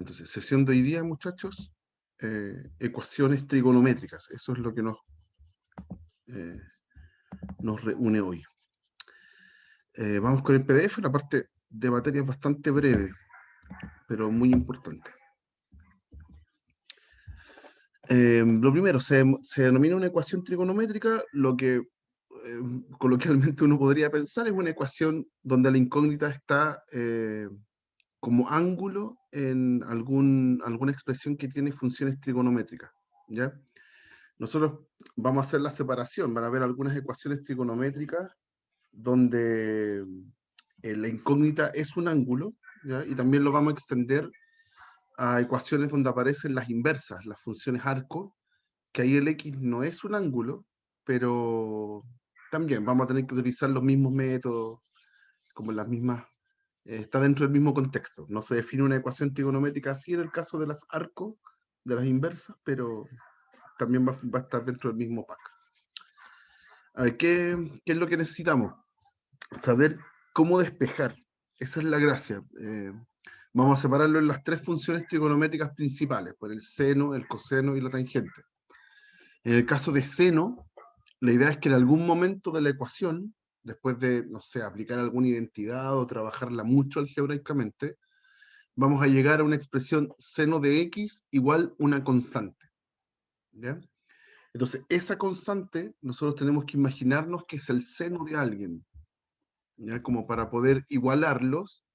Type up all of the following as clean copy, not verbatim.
Entonces, sesión de hoy día, muchachos, ecuaciones trigonométricas. Eso es lo que eh, nos reúne hoy. Vamos con el PDF. La parte de materia es bastante breve, pero muy importante. Lo primero, se denomina una ecuación trigonométrica, lo que coloquialmente uno podría pensar es una ecuación donde la incógnita está como ángulo en alguna expresión que tiene funciones trigonométricas, ¿ya? Nosotros vamos a hacer la separación, van a ver algunas ecuaciones trigonométricas donde la incógnita es un ángulo, ¿ya? Y también lo vamos a extender a ecuaciones donde aparecen las inversas, las funciones arco, que ahí el x no es un ángulo, pero también vamos a tener que utilizar los mismos métodos, como las mismas, está dentro del mismo contexto. No se define una ecuación trigonométrica así en el caso de las arco, de las inversas, pero también va a estar dentro del mismo pack. A ver, ¿qué es lo que necesitamos? Saber cómo despejar. Esa es la gracia. Vamos a separarlo en las tres funciones trigonométricas principales, por el seno, el coseno y la tangente. En el caso de seno, la idea es que en algún momento de la ecuación, después de, no sé, aplicar alguna identidad o trabajarla mucho algebraicamente, vamos a llegar a una expresión seno de x igual una constante. ¿Ya? Entonces, esa constante, nosotros tenemos que imaginarnos que es el seno de alguien, ¿ya? Como para poder igualarlos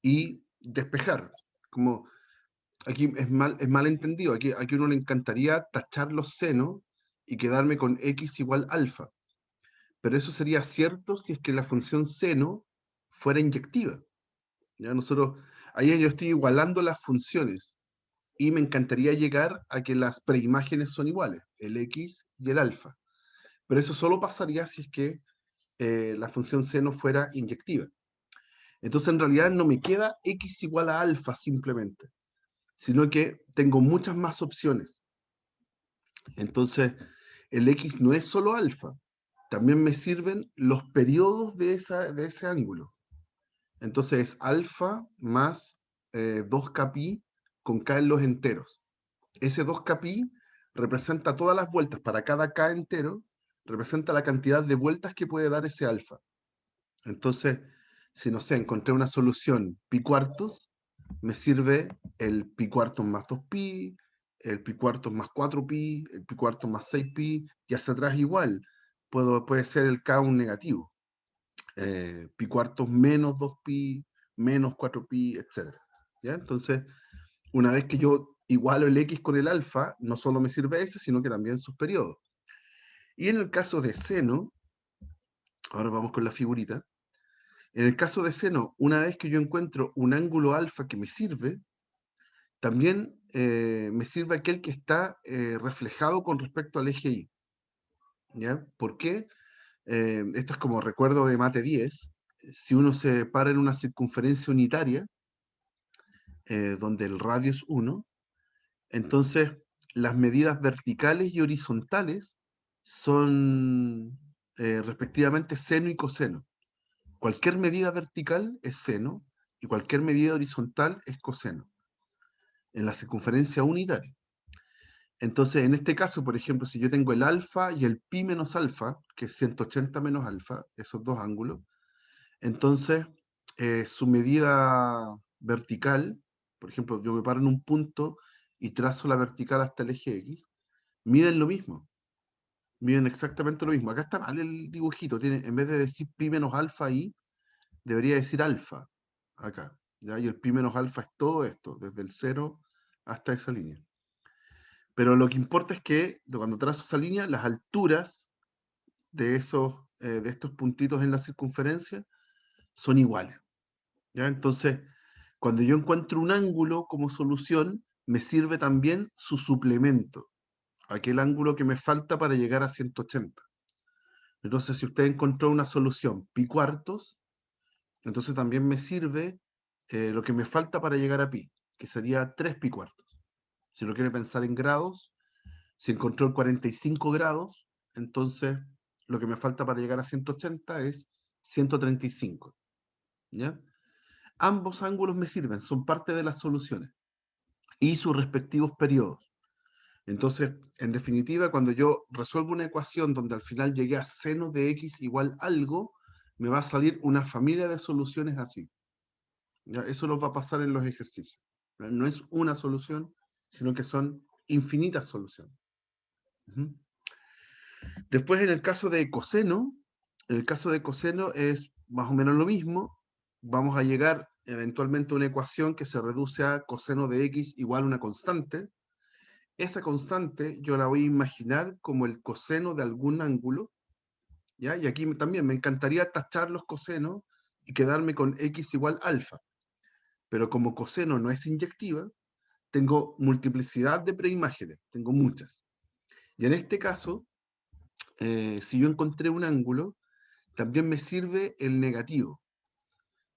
y despejar. Como aquí es mal entendido, aquí uno le encantaría tachar los senos y quedarme con x igual alfa. Pero eso sería cierto si es que la función seno fuera inyectiva. ¿Ya? Nosotros, ahí yo estoy igualando las funciones y me encantaría llegar a que las preimágenes son iguales, el x y el alfa. Pero eso solo pasaría si es que la función seno fuera inyectiva. Entonces en realidad no me queda x igual a alfa simplemente, sino que tengo muchas más opciones. Entonces el x no es solo alfa, también me sirven los periodos de ese ángulo. Entonces es alfa más 2kπ con k en los enteros. Ese 2kπ representa todas las vueltas, para cada k entero, representa la cantidad de vueltas que puede dar ese alfa. Entonces, si no sé, encontré una solución pi cuartos, me sirve el pi cuartos más 2pi, el pi cuartos más 4pi, el pi cuartos más 6pi, y hacia atrás igual. Puede ser el k un negativo. Pi cuartos menos 2pi, menos 4pi, etc. ¿Ya? Entonces, una vez que yo igualo el x con el alfa, no solo me sirve ese, sino que también sus periodos. Y en el caso de seno, ahora vamos con la figurita, en el caso de seno, una vez que yo encuentro un ángulo alfa que me sirve, también me sirve aquel que está reflejado con respecto al eje Y. ¿Ya? ¿Por qué? Esto es como recuerdo de mate 10. Si uno se para en una circunferencia unitaria, donde el radio es 1, entonces las medidas verticales y horizontales son respectivamente seno y coseno. Cualquier medida vertical es seno y cualquier medida horizontal es coseno en la circunferencia unitaria. Entonces, en este caso, por ejemplo, si yo tengo el alfa y el pi menos alfa, que es 180 menos alfa, esos dos ángulos, entonces su medida vertical, por ejemplo, yo me paro en un punto y trazo la vertical hasta el eje X, miden lo mismo, miden exactamente lo mismo. Acá está mal el dibujito, tiene, en vez de decir pi menos alfa ahí, debería decir alfa, acá, ¿ya? Y el pi menos alfa es todo esto, desde el 0 hasta esa línea. Pero lo que importa es que cuando trazo esa línea, las alturas de estos puntitos en la circunferencia son iguales, ¿ya? Entonces, cuando yo encuentro un ángulo como solución, me sirve también su suplemento, aquel ángulo que me falta para llegar a 180. Entonces, si usted encontró una solución pi cuartos, entonces también me sirve lo que me falta para llegar a pi, que sería 3 pi cuartos. Si lo quiere pensar en grados, si encontró el 45 grados, entonces lo que me falta para llegar a 180 es 135. ¿Ya? Ambos ángulos me sirven, son parte de las soluciones. y sus respectivos periodos. Entonces, en definitiva, cuando yo resuelvo una ecuación donde al final llegué a seno de x igual algo, me va a salir una familia de soluciones así. ¿Ya? Eso nos va a pasar en los ejercicios. No es una solución, sino que son infinitas soluciones. Ujú. Después, en el caso de coseno es más o menos lo mismo. Vamos a llegar eventualmente a una ecuación que se reduce a coseno de x igual a una constante. Esa constante yo la voy a imaginar como el coseno de algún ángulo, ¿ya? Y aquí también me encantaría tachar los cosenos y quedarme con x igual alfa. Pero como coseno no es inyectiva, tengo multiplicidad de preimágenes, tengo muchas. Y en este caso, si yo encontré un ángulo, también me sirve el negativo,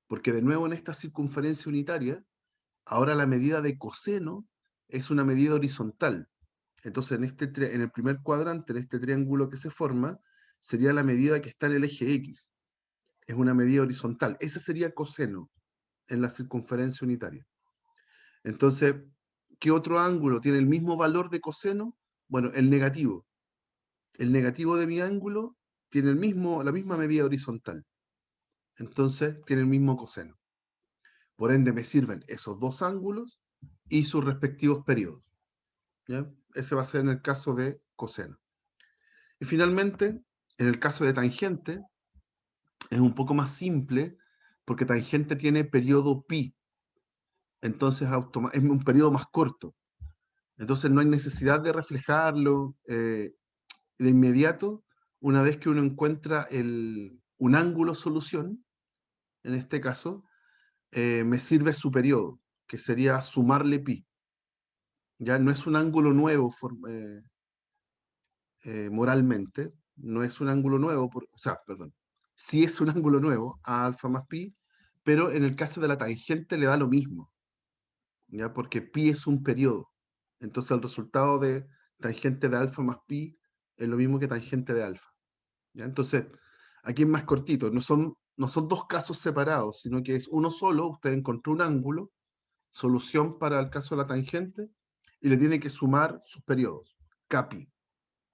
porque de nuevo en esta circunferencia unitaria, ahora la medida de coseno es una medida horizontal. Entonces en el primer cuadrante, en este triángulo que se forma, sería la medida que está en el eje X. Es una medida horizontal. Ese sería coseno en la circunferencia unitaria. Entonces, ¿qué otro ángulo tiene el mismo valor de coseno? Bueno, el negativo. El negativo de mi ángulo tiene la misma medida horizontal. Entonces, tiene el mismo coseno. Por ende, me sirven esos dos ángulos y sus respectivos periodos. ¿Ya? Ese va a ser en el caso de coseno. Y finalmente, en el caso de tangente, es un poco más simple porque tangente tiene periodo pi. Entonces, es un periodo más corto. Entonces, no hay necesidad de reflejarlo de inmediato. Una vez que uno encuentra un ángulo solución, en este caso, me sirve su periodo, que sería sumarle pi. Ya no es un ángulo nuevo moralmente, no es un ángulo nuevo, o sea, perdón, sí es un ángulo nuevo, a alfa más pi, pero en el caso de la tangente le da lo mismo, ¿ya? Porque pi es un periodo. Entonces el resultado de tangente de alfa más pi es lo mismo que tangente de alfa. ¿Ya? Entonces, aquí es más cortito, no son dos casos separados, sino que es uno solo. Usted encontró un ángulo, solución para el caso de la tangente, y le tiene que sumar sus periodos, capi,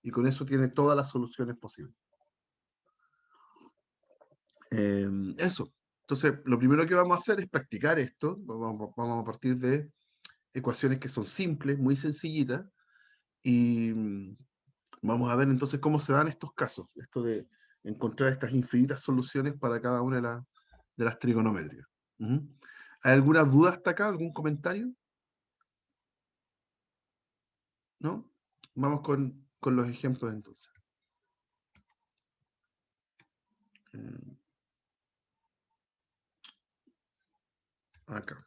y con eso tiene todas las soluciones posibles. Eso. Entonces, lo primero que vamos a hacer es practicar esto. Vamos a partir de ecuaciones que son simples, muy sencillitas, y vamos a ver entonces cómo se dan estos casos, esto de encontrar estas infinitas soluciones para cada una de las trigonométricas. Ujú. ¿Hay alguna duda hasta acá? ¿Algún comentario? ¿No? Vamos con los ejemplos entonces. Eh, Acá.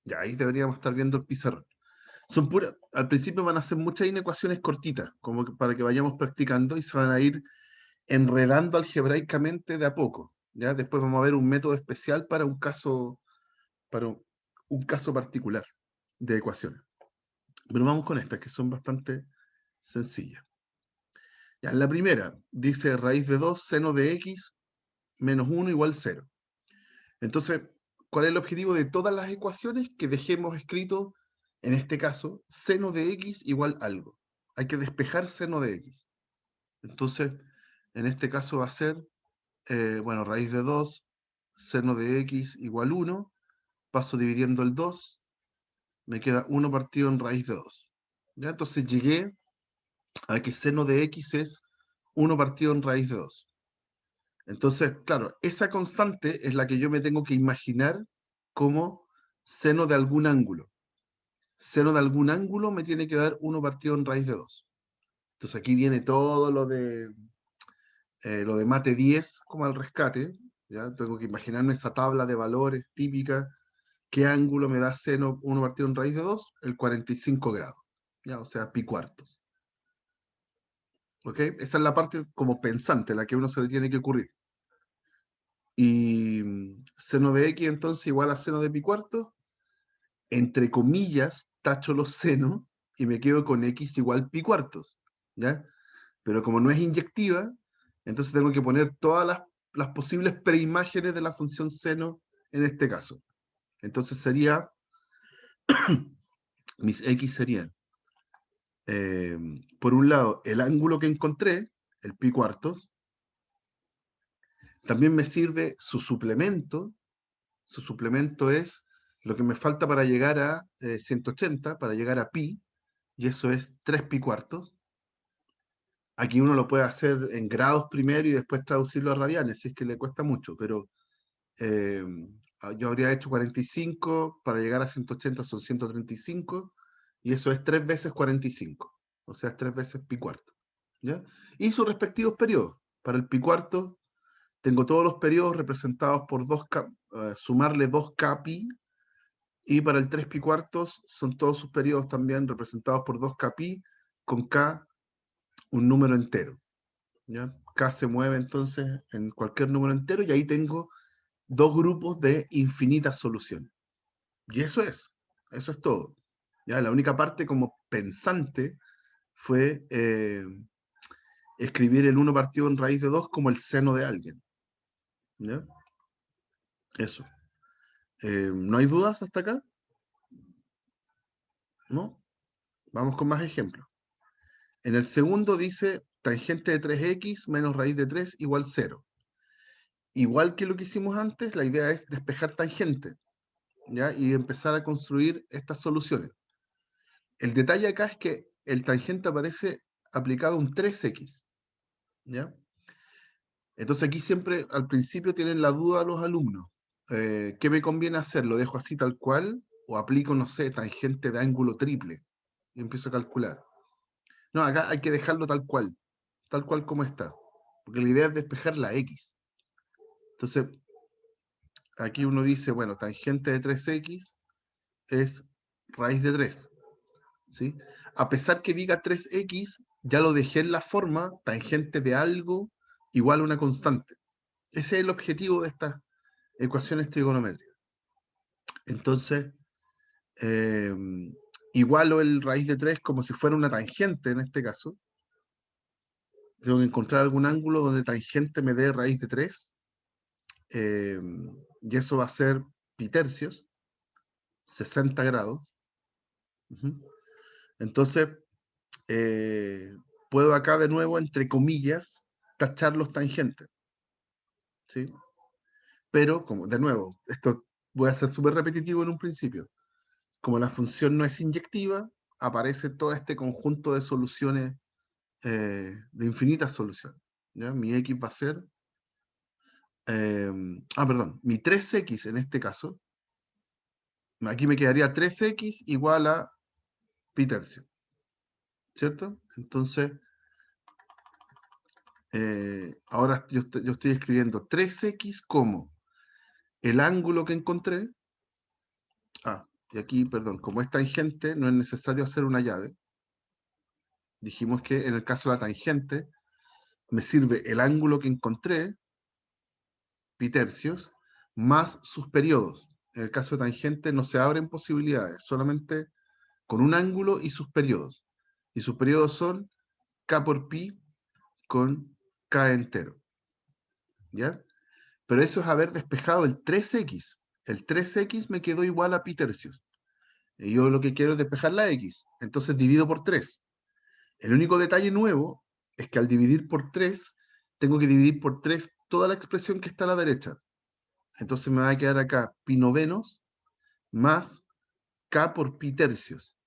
Ya, ahí deberíamos estar viendo el pizarrón. Al principio van a ser muchas inecuaciones cortitas, como para que vayamos practicando y se van a ir enredando algebraicamente de a poco. ¿Ya? Después vamos a ver un método especial para un caso particular de ecuaciones. Pero vamos con estas, que son bastante sencillas. Ya, en la primera, dice raíz de 2 seno de x menos 1 igual 0. Entonces, ¿cuál es el objetivo de todas las ecuaciones? Que dejemos escrito, en este caso, seno de x igual algo. Hay que despejar seno de x. Entonces, en este caso va a ser, bueno, raíz de 2, seno de x igual 1. Paso dividiendo el 2, me queda 1 partido en raíz de 2. ¿Ya? Entonces llegué a que seno de x es 1 partido en raíz de 2. Entonces, claro, esa constante es la que yo me tengo que imaginar como seno de algún ángulo. Seno de algún ángulo me tiene que dar 1 partido en raíz de 2. Entonces aquí viene todo lo de mate 10 como al rescate. ¿Ya? Tengo que imaginarme esa tabla de valores típica. ¿Qué ángulo me da seno 1 partido en raíz de 2? El 45 grados. ¿Ya? O sea, pi cuartos. ¿Ok? Esa es la parte como pensante, la que uno se le tiene que ocurrir. Y seno de x entonces igual a seno de pi cuartos. Entre comillas, tacho los senos y me quedo con x igual pi cuartos. ¿Ya? Pero como no es inyectiva, entonces tengo que poner todas las posibles preimágenes de la función seno en este caso. Entonces sería mis X serían, por un lado, el ángulo que encontré, el pi cuartos. También me sirve su suplemento. Su suplemento es lo que me falta para llegar a 180, para llegar a pi, y eso es 3 pi cuartos. Aquí uno lo puede hacer en grados primero y después traducirlo a radianes, si es que le cuesta mucho, pero eh, yo habría hecho 45, para llegar a 180 son 135, y eso es 3 veces 45, o sea, es 3 veces pi cuarto. ¿Ya? Y sus respectivos periodos. Para el pi cuarto tengo todos los periodos representados por 2K, sumarle 2K pi, y para el 3 pi cuartos son todos sus periodos también representados por 2K pi, con K un número entero. ¿Ya? K se mueve entonces en cualquier número entero, y ahí tengo dos grupos de infinitas soluciones. Y eso es todo. ¿Ya? La única parte como pensante fue escribir el 1 partido en raíz de 2 como el seno de alguien. ¿Ya? Eso. ¿No hay dudas hasta acá? ¿No? Vamos con más ejemplos. En el segundo dice tangente de 3x menos raíz de 3 igual 0. Igual que lo que hicimos antes, la idea es despejar tangente, ¿ya? Y empezar a construir estas soluciones. El detalle acá es que el tangente aparece aplicado a un 3x, ¿ya? Entonces aquí siempre al principio tienen la duda los alumnos. ¿Qué me conviene hacer? ¿Lo dejo así tal cual? ¿O aplico, no sé, tangente de ángulo triple? Y empiezo a calcular. No, acá hay que dejarlo tal cual como está. Porque la idea es despejar la x. Entonces, aquí uno dice, bueno, tangente de 3x es raíz de 3. ¿Sí? A pesar que diga 3x, ya lo dejé en la forma tangente de algo igual a una constante. Ese es el objetivo de estas ecuaciones trigonométricas. Entonces, eh, igualo el raíz de 3 como si fuera una tangente en este caso. Tengo que encontrar algún ángulo donde tangente me dé raíz de 3. Y eso va a ser pi tercios, 60 grados. Entonces, eh, puedo acá de nuevo, entre comillas, tachar los tangentes. ¿Sí? Pero, como de nuevo, esto voy a ser súper repetitivo en un principio. Como la función no es inyectiva, aparece todo este conjunto de soluciones, de infinitas soluciones. ¿Ya? Mi x va a ser, perdón, mi 3x en este caso, aquí me quedaría 3x igual a pi tercio, ¿cierto? Entonces, ahora yo estoy escribiendo 3x como el ángulo que encontré. Y aquí, perdón, como es tangente, no es necesario hacer una llave. Dijimos que en el caso de la tangente, me sirve el ángulo que encontré, pi tercios, más sus periodos. En el caso de tangente no se abren posibilidades, solamente con un ángulo y sus periodos. Y sus periodos son k por pi con k entero. ¿Ya? Pero eso es haber despejado el 3x. El 3x me quedó igual a pi tercios. Y yo lo que quiero es despejar la x. Entonces divido por 3. El único detalle nuevo es que al dividir por 3, tengo que dividir por 3 toda la expresión que está a la derecha. Entonces me va a quedar acá pi novenos más k por pi tercios.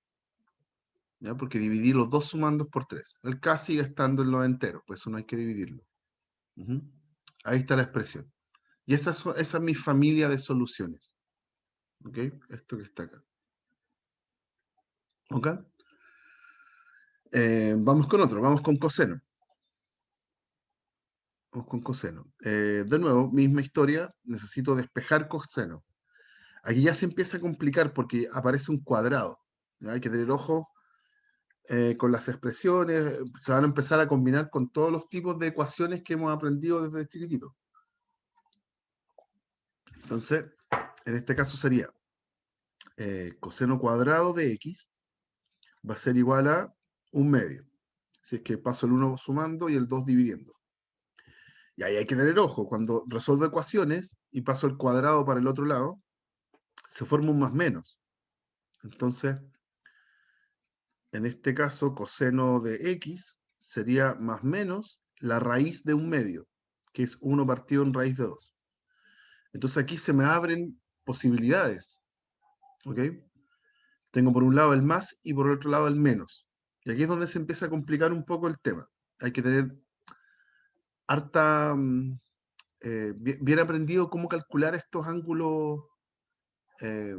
¿Ya? Porque dividí los dos sumandos por 3. El k sigue estando en los enteros, pues eso no hay que dividirlo. Ahí está la expresión. Y esa es mi familia de soluciones. ¿Ok? Esto que está acá. ¿Ok? Vamos con otro, vamos con coseno. Vamos con coseno. De nuevo, misma historia, necesito despejar coseno. Aquí ya se empieza a complicar porque aparece un cuadrado. ¿Ya? Hay que tener ojo con las expresiones, se van a empezar a combinar con todos los tipos de ecuaciones que hemos aprendido desde chiquitito. Entonces, en este caso sería coseno cuadrado de x va a ser igual a 1/2. Si es que paso el 1 sumando y el 2 dividiendo. Y ahí hay que tener ojo, cuando resuelvo ecuaciones y paso el cuadrado para el otro lado, se forma un más menos. Entonces, en este caso, coseno de x sería más menos la raíz de un medio, que es 1 partido en raíz de 2. Entonces aquí se me abren posibilidades, ¿ok? Tengo por un lado el más y por el otro lado el menos. Y aquí es donde se empieza a complicar un poco el tema. Hay que tener harta, bien aprendido cómo calcular estos ángulos, eh,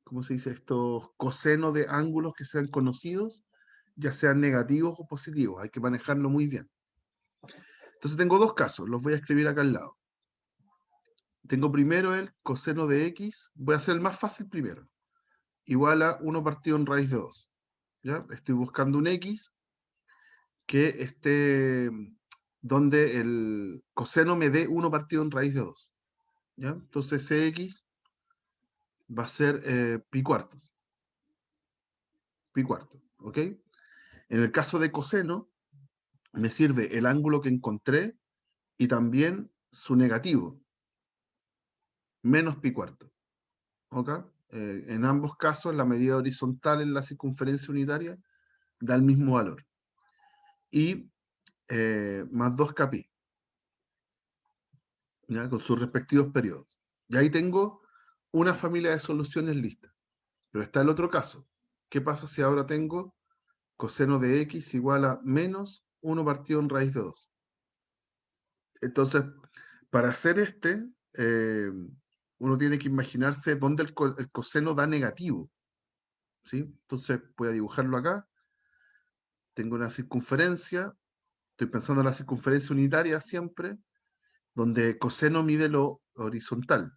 ¿cómo se dice? Estos cosenos de ángulos que sean conocidos, ya sean negativos o positivos. Hay que manejarlo muy bien. Entonces tengo dos casos, los voy a escribir acá al lado. Tengo primero el coseno de x, voy a hacer el más fácil primero, igual a 1 partido en raíz de 2. ¿Ya? Estoy buscando un x que esté donde el coseno me dé 1 partido en raíz de 2. ¿Ya? Entonces ese x va a ser pi cuartos. Pi cuartos, ¿ok? En el caso de coseno, me sirve el ángulo que encontré y también su negativo, menos pi cuartos. ¿Ok? En ambos casos, la medida horizontal en la circunferencia unitaria da el mismo valor. Y más 2 kpi, ¿ya? Con sus respectivos periodos. Y ahí tengo una familia de soluciones listas. Pero está el otro caso. ¿Qué pasa si ahora tengo coseno de x igual a menos 1 partido en raíz de 2? Entonces, para hacer uno tiene que imaginarse dónde el coseno da negativo. ¿Sí? Entonces, voy a dibujarlo acá. Tengo una circunferencia. Estoy pensando en la circunferencia unitaria siempre, donde coseno mide lo horizontal.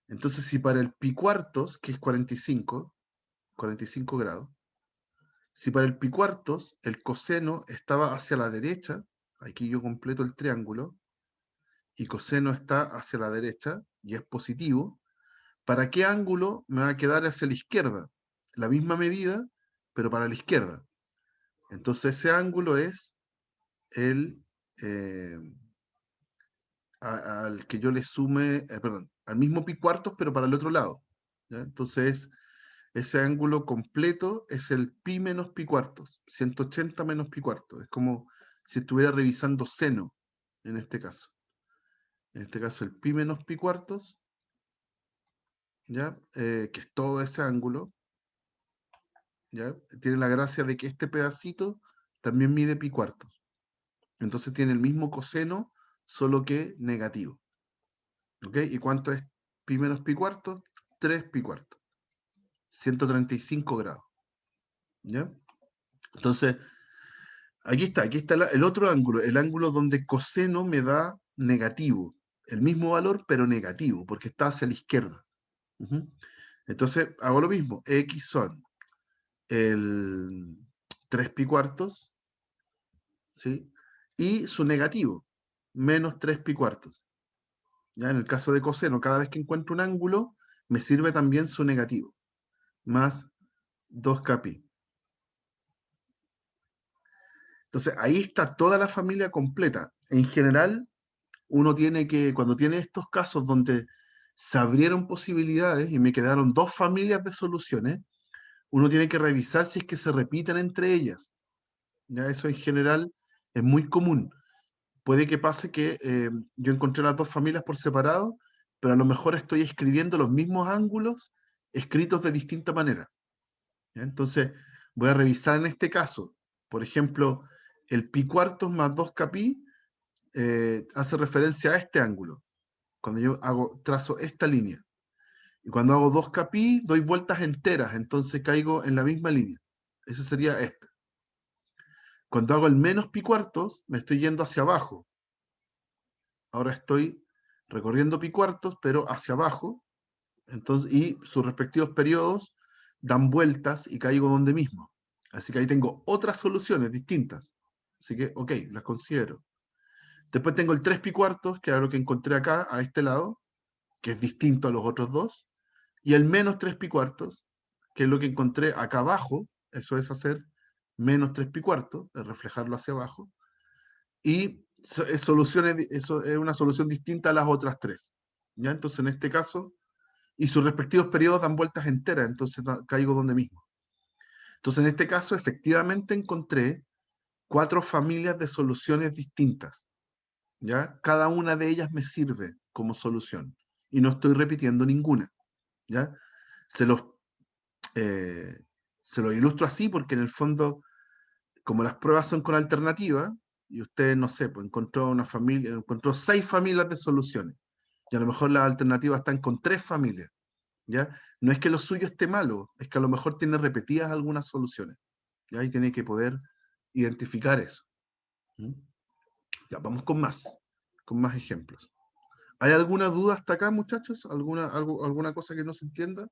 Entonces, si para el pi cuartos, que es 45 grados, si para el pi cuartos el coseno estaba hacia la derecha, aquí yo completo el triángulo, y coseno está hacia la derecha y es positivo, ¿para qué ángulo me va a quedar hacia la izquierda? La misma medida, pero para la izquierda. Entonces ese ángulo es el al que yo le sume, perdón, al mismo pi cuartos, pero para el otro lado. ¿Ya? Entonces ese ángulo completo es el pi menos pi cuartos, 180 menos pi cuartos. Es como si estuviera revisando seno en este caso. En este caso el pi menos pi cuartos, ¿ya? Que es todo ese ángulo, ¿ya? Tiene la gracia de que este pedacito también mide pi cuartos. Entonces tiene el mismo coseno, solo que negativo. ¿Ok? ¿Y cuánto es pi menos pi cuartos? 3 pi cuartos. 135 grados. ¿Ya? Entonces, aquí está el otro ángulo, el ángulo donde coseno me da negativo. El mismo valor, pero negativo, porque está hacia la izquierda. Entonces, hago lo mismo. X son el 3 pi cuartos, ¿sí? Y su negativo, menos 3 pi cuartos. ¿Ya? En el caso de coseno, cada vez que encuentro un ángulo, me sirve también su negativo, más 2 kpi. Entonces, ahí está toda la familia completa. En general, uno tiene que, cuando tiene estos casos donde se abrieron posibilidades y me quedaron dos familias de soluciones, uno tiene que revisar si es que se repiten entre ellas. Ya eso en general es muy común. Puede que pase que yo encontré las dos familias por separado, pero a lo mejor estoy escribiendo los mismos ángulos escritos de distinta manera. ¿Ya? Entonces, voy a revisar en este caso, por ejemplo, el pi cuartos más 2 kpi hace referencia a este ángulo, cuando yo trazo esta línea. Y cuando hago 2 kpi, doy vueltas enteras, entonces caigo en la misma línea. Ese sería este. Cuando hago el menos pi cuartos, me estoy yendo hacia abajo. Ahora estoy recorriendo pi cuartos, pero hacia abajo, entonces, y sus respectivos periodos dan vueltas y caigo donde mismo. Así que ahí tengo otras soluciones distintas. Así que, ok, las considero. Después tengo el 3 pi cuartos, que era lo que encontré acá, a este lado, que es distinto a los otros dos. Y el menos 3 pi cuartos, que es lo que encontré acá abajo, eso es hacer menos 3 pi cuartos, es reflejarlo hacia abajo. Y eso es una solución distinta a las otras tres. ¿Ya? Entonces, en este caso, y sus respectivos periodos dan vueltas enteras, entonces caigo donde mismo. Entonces, en este caso, efectivamente encontré 4 familias de soluciones distintas, ¿ya? Cada una de ellas me sirve como solución y no estoy repitiendo ninguna, ¿ya? Se los, eh, se los ilustro así porque en el fondo, como las pruebas son con alternativa, y usted, no sé, pues encontró una familia, encontró 6 familias de soluciones, y a lo mejor las alternativas están con 3 familias, ¿ya? No es que lo suyo esté malo, es que a lo mejor tiene repetidas algunas soluciones, ¿ya? Y tiene que poder identificar eso. ¿Mm? Ya, vamos con más ejemplos. ¿Hay alguna duda hasta acá, muchachos? ¿Alguna cosa que no se entienda?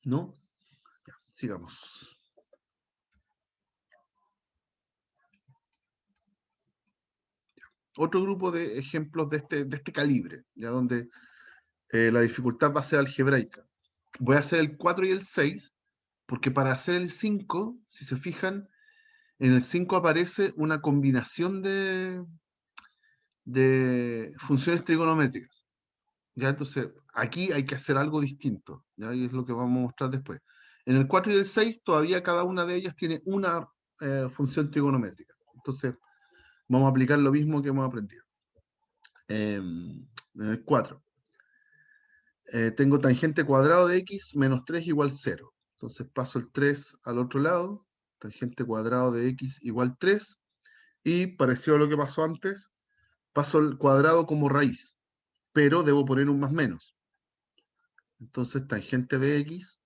¿No? Ya, sigamos. Otro grupo de ejemplos de este calibre, ya donde la dificultad va a ser algebraica. Voy a hacer el 4 y el 6, porque para hacer el 5, si se fijan, en el 5 aparece una combinación de funciones trigonométricas. ¿Ya? Entonces, aquí hay que hacer algo distinto, ¿ya? Y es lo que vamos a mostrar después. En el 4 y el 6, todavía cada una de ellas tiene una función trigonométrica. Entonces, vamos a aplicar lo mismo que hemos aprendido. En el 4, tengo tangente cuadrado de x menos 3 igual 0. Entonces, paso el 3 al otro lado, tangente cuadrado de x igual 3, y parecido a lo que pasó antes, paso el cuadrado como raíz, pero debo poner un más menos. Entonces, tangente de x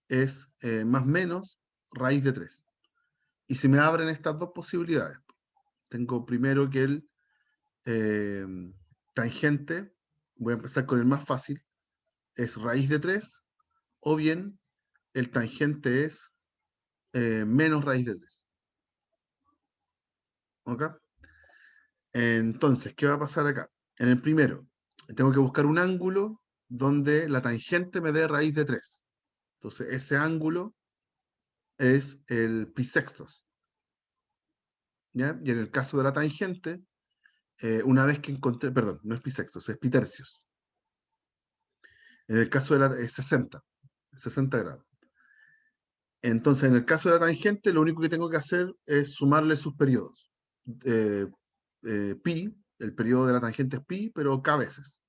es más menos raíz de 3. Y se me abren estas dos posibilidades. Tengo primero que el eh, tangente, voy a empezar con el más fácil, es raíz de 3, o bien el tangente es menos raíz de 3. ¿Ok? Entonces, ¿qué va a pasar acá? En el primero, tengo que buscar un ángulo donde la tangente me dé raíz de 3. Entonces, ese ángulo es el pi sextos. ¿Ya? Y en el caso de la tangente, una vez que encontré, perdón, no es pi sextos, es pi tercios. En el caso de la es 60 grados. Entonces, en el caso de la tangente, lo único que tengo que hacer es sumarle sus periodos. Eh, pi, el periodo de la tangente es pi, pero k veces.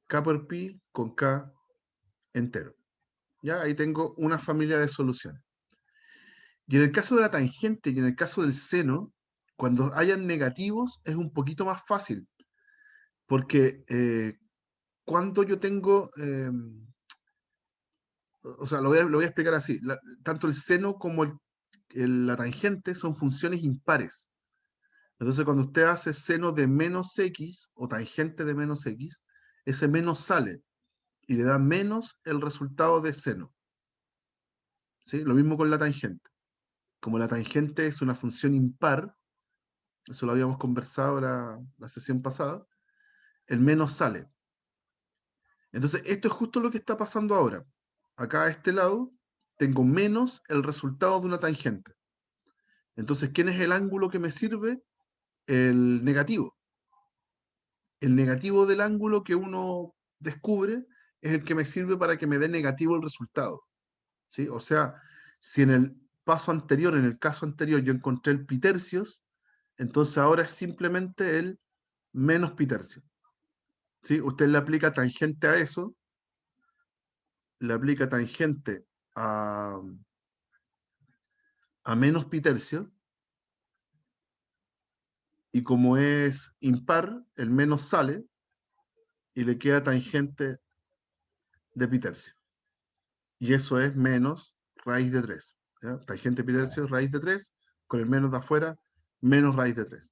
K por pi con k entero. Ya ahí tengo una familia de soluciones. Y en el caso de la tangente y en el caso del seno, cuando hayan negativos es un poquito más fácil, porque cuando yo tengo, o sea, lo voy a explicar así, tanto el seno como la tangente son funciones impares. Entonces, cuando usted hace seno de menos x o tangente de menos x, ese menos sale y le da menos el resultado de seno. ¿Sí? Lo mismo con la tangente. Como la tangente es una función impar, eso lo habíamos conversado la sesión pasada, el menos sale. Entonces, esto es justo lo que está pasando ahora. Acá a este lado tengo menos el resultado de una tangente. Entonces, ¿quién es el ángulo que me sirve? El negativo. El negativo del ángulo que uno descubre es el que me sirve para que me dé negativo el resultado. ¿Sí? O sea, si en el paso anterior, en el caso anterior, yo encontré el pi tercios, entonces ahora es simplemente el menos pi tercios. ¿Sí? Usted le aplica tangente a eso, le aplica tangente a menos pi tercios, y como es impar, el menos sale y le queda tangente de pi tercio. Y eso es menos raíz de 3. ¿Ya? Tangente pi tercio, raíz de 3, con el menos de afuera, menos raíz de 3.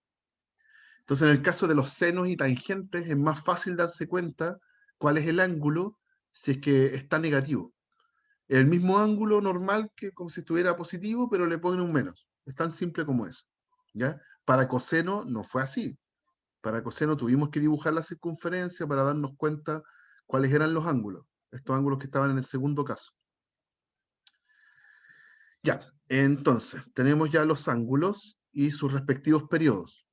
Entonces, en el caso de los senos y tangentes, es más fácil darse cuenta cuál es el ángulo si es que está negativo. El mismo ángulo normal que como si estuviera positivo, pero le ponen un menos. Es tan simple como eso. ¿Ya? Para coseno no fue así. Para coseno tuvimos que dibujar la circunferencia para darnos cuenta cuáles eran los ángulos. Estos ángulos que estaban en el segundo caso. Ya, entonces, tenemos ya los ángulos y sus respectivos periodos.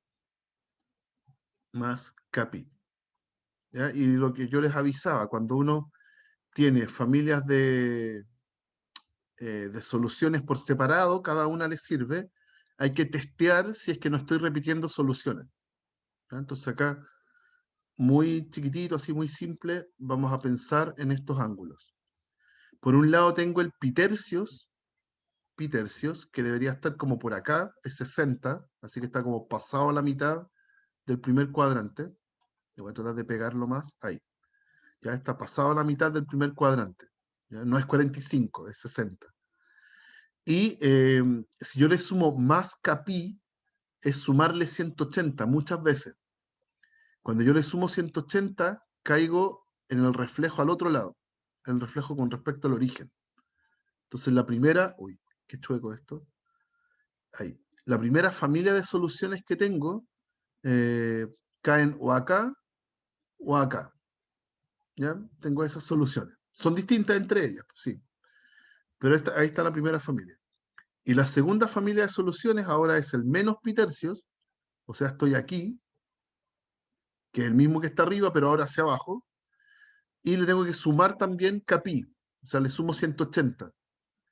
Más capi. ¿Ya? Y lo que yo les avisaba, cuando uno tiene familias de soluciones por separado, cada una le sirve, hay que testear si es que no estoy repitiendo soluciones. ¿Ya? Entonces acá, muy chiquitito, así muy simple, vamos a pensar en estos ángulos. Por un lado tengo el pitercios, que debería estar como por acá, es 60, así que está como pasado a la mitad del primer cuadrante. Yo voy a tratar de pegarlo más, ahí. Ya está pasado a la mitad del primer cuadrante. ¿Ya? No es 45, es 60. Y si yo le sumo más capi, es sumarle 180 muchas veces. Cuando yo le sumo 180, caigo en el reflejo al otro lado, en el reflejo con respecto al origen. Entonces la primera, uy, qué chueco esto, ahí. La primera familia de soluciones que tengo eh, caen o acá o acá. ¿Ya? Tengo esas soluciones. Son distintas entre ellas, sí, pero ahí está la primera familia. Y la segunda familia de soluciones ahora es el menos pitercios, o sea, estoy aquí, que es el mismo que está arriba, pero ahora hacia abajo, y le tengo que sumar también capi, o sea, le sumo 180,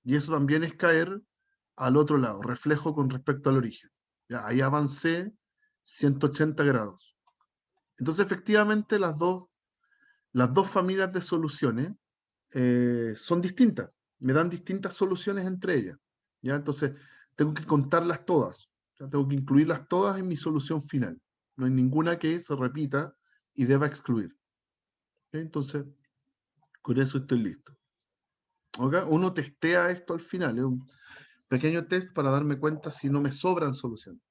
y eso también es caer al otro lado, reflejo con respecto al origen. Ya, ahí avancé 180 grados. Entonces, efectivamente, las dos familias de soluciones son distintas, me dan distintas soluciones entre ellas. ¿Ya? Entonces, tengo que contarlas todas, ¿ya? Tengo que incluirlas todas en mi solución final. No hay ninguna que se repita y deba excluir. ¿Ok? Entonces, con eso estoy listo. ¿Ok? Uno testea esto al final, es un pequeño test para darme cuenta si no me sobran soluciones.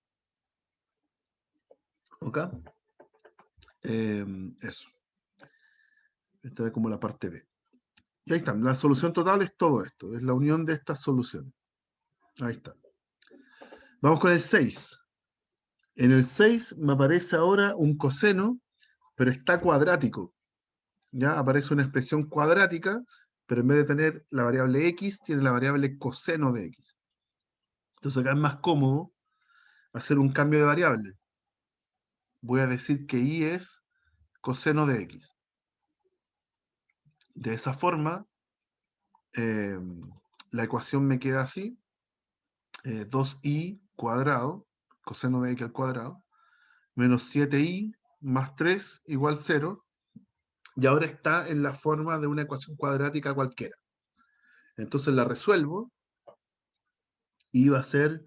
¿Ok? Eso. Esta es como la parte B. Y ahí está. La solución total es todo esto. Es la unión de estas soluciones. Ahí está. Vamos con el 6. En el 6 me aparece ahora un coseno, pero está cuadrático. Ya aparece una expresión cuadrática, pero en vez de tener la variable x, tiene la variable coseno de x. Entonces acá es más cómodo hacer un cambio de variable. Voy a decir que y es coseno de x. De esa forma, eh, la ecuación me queda así. 2i cuadrado, coseno de x al cuadrado, menos 7i más 3 igual 0. Y ahora está en la forma de una ecuación cuadrática cualquiera. Entonces la resuelvo y va a ser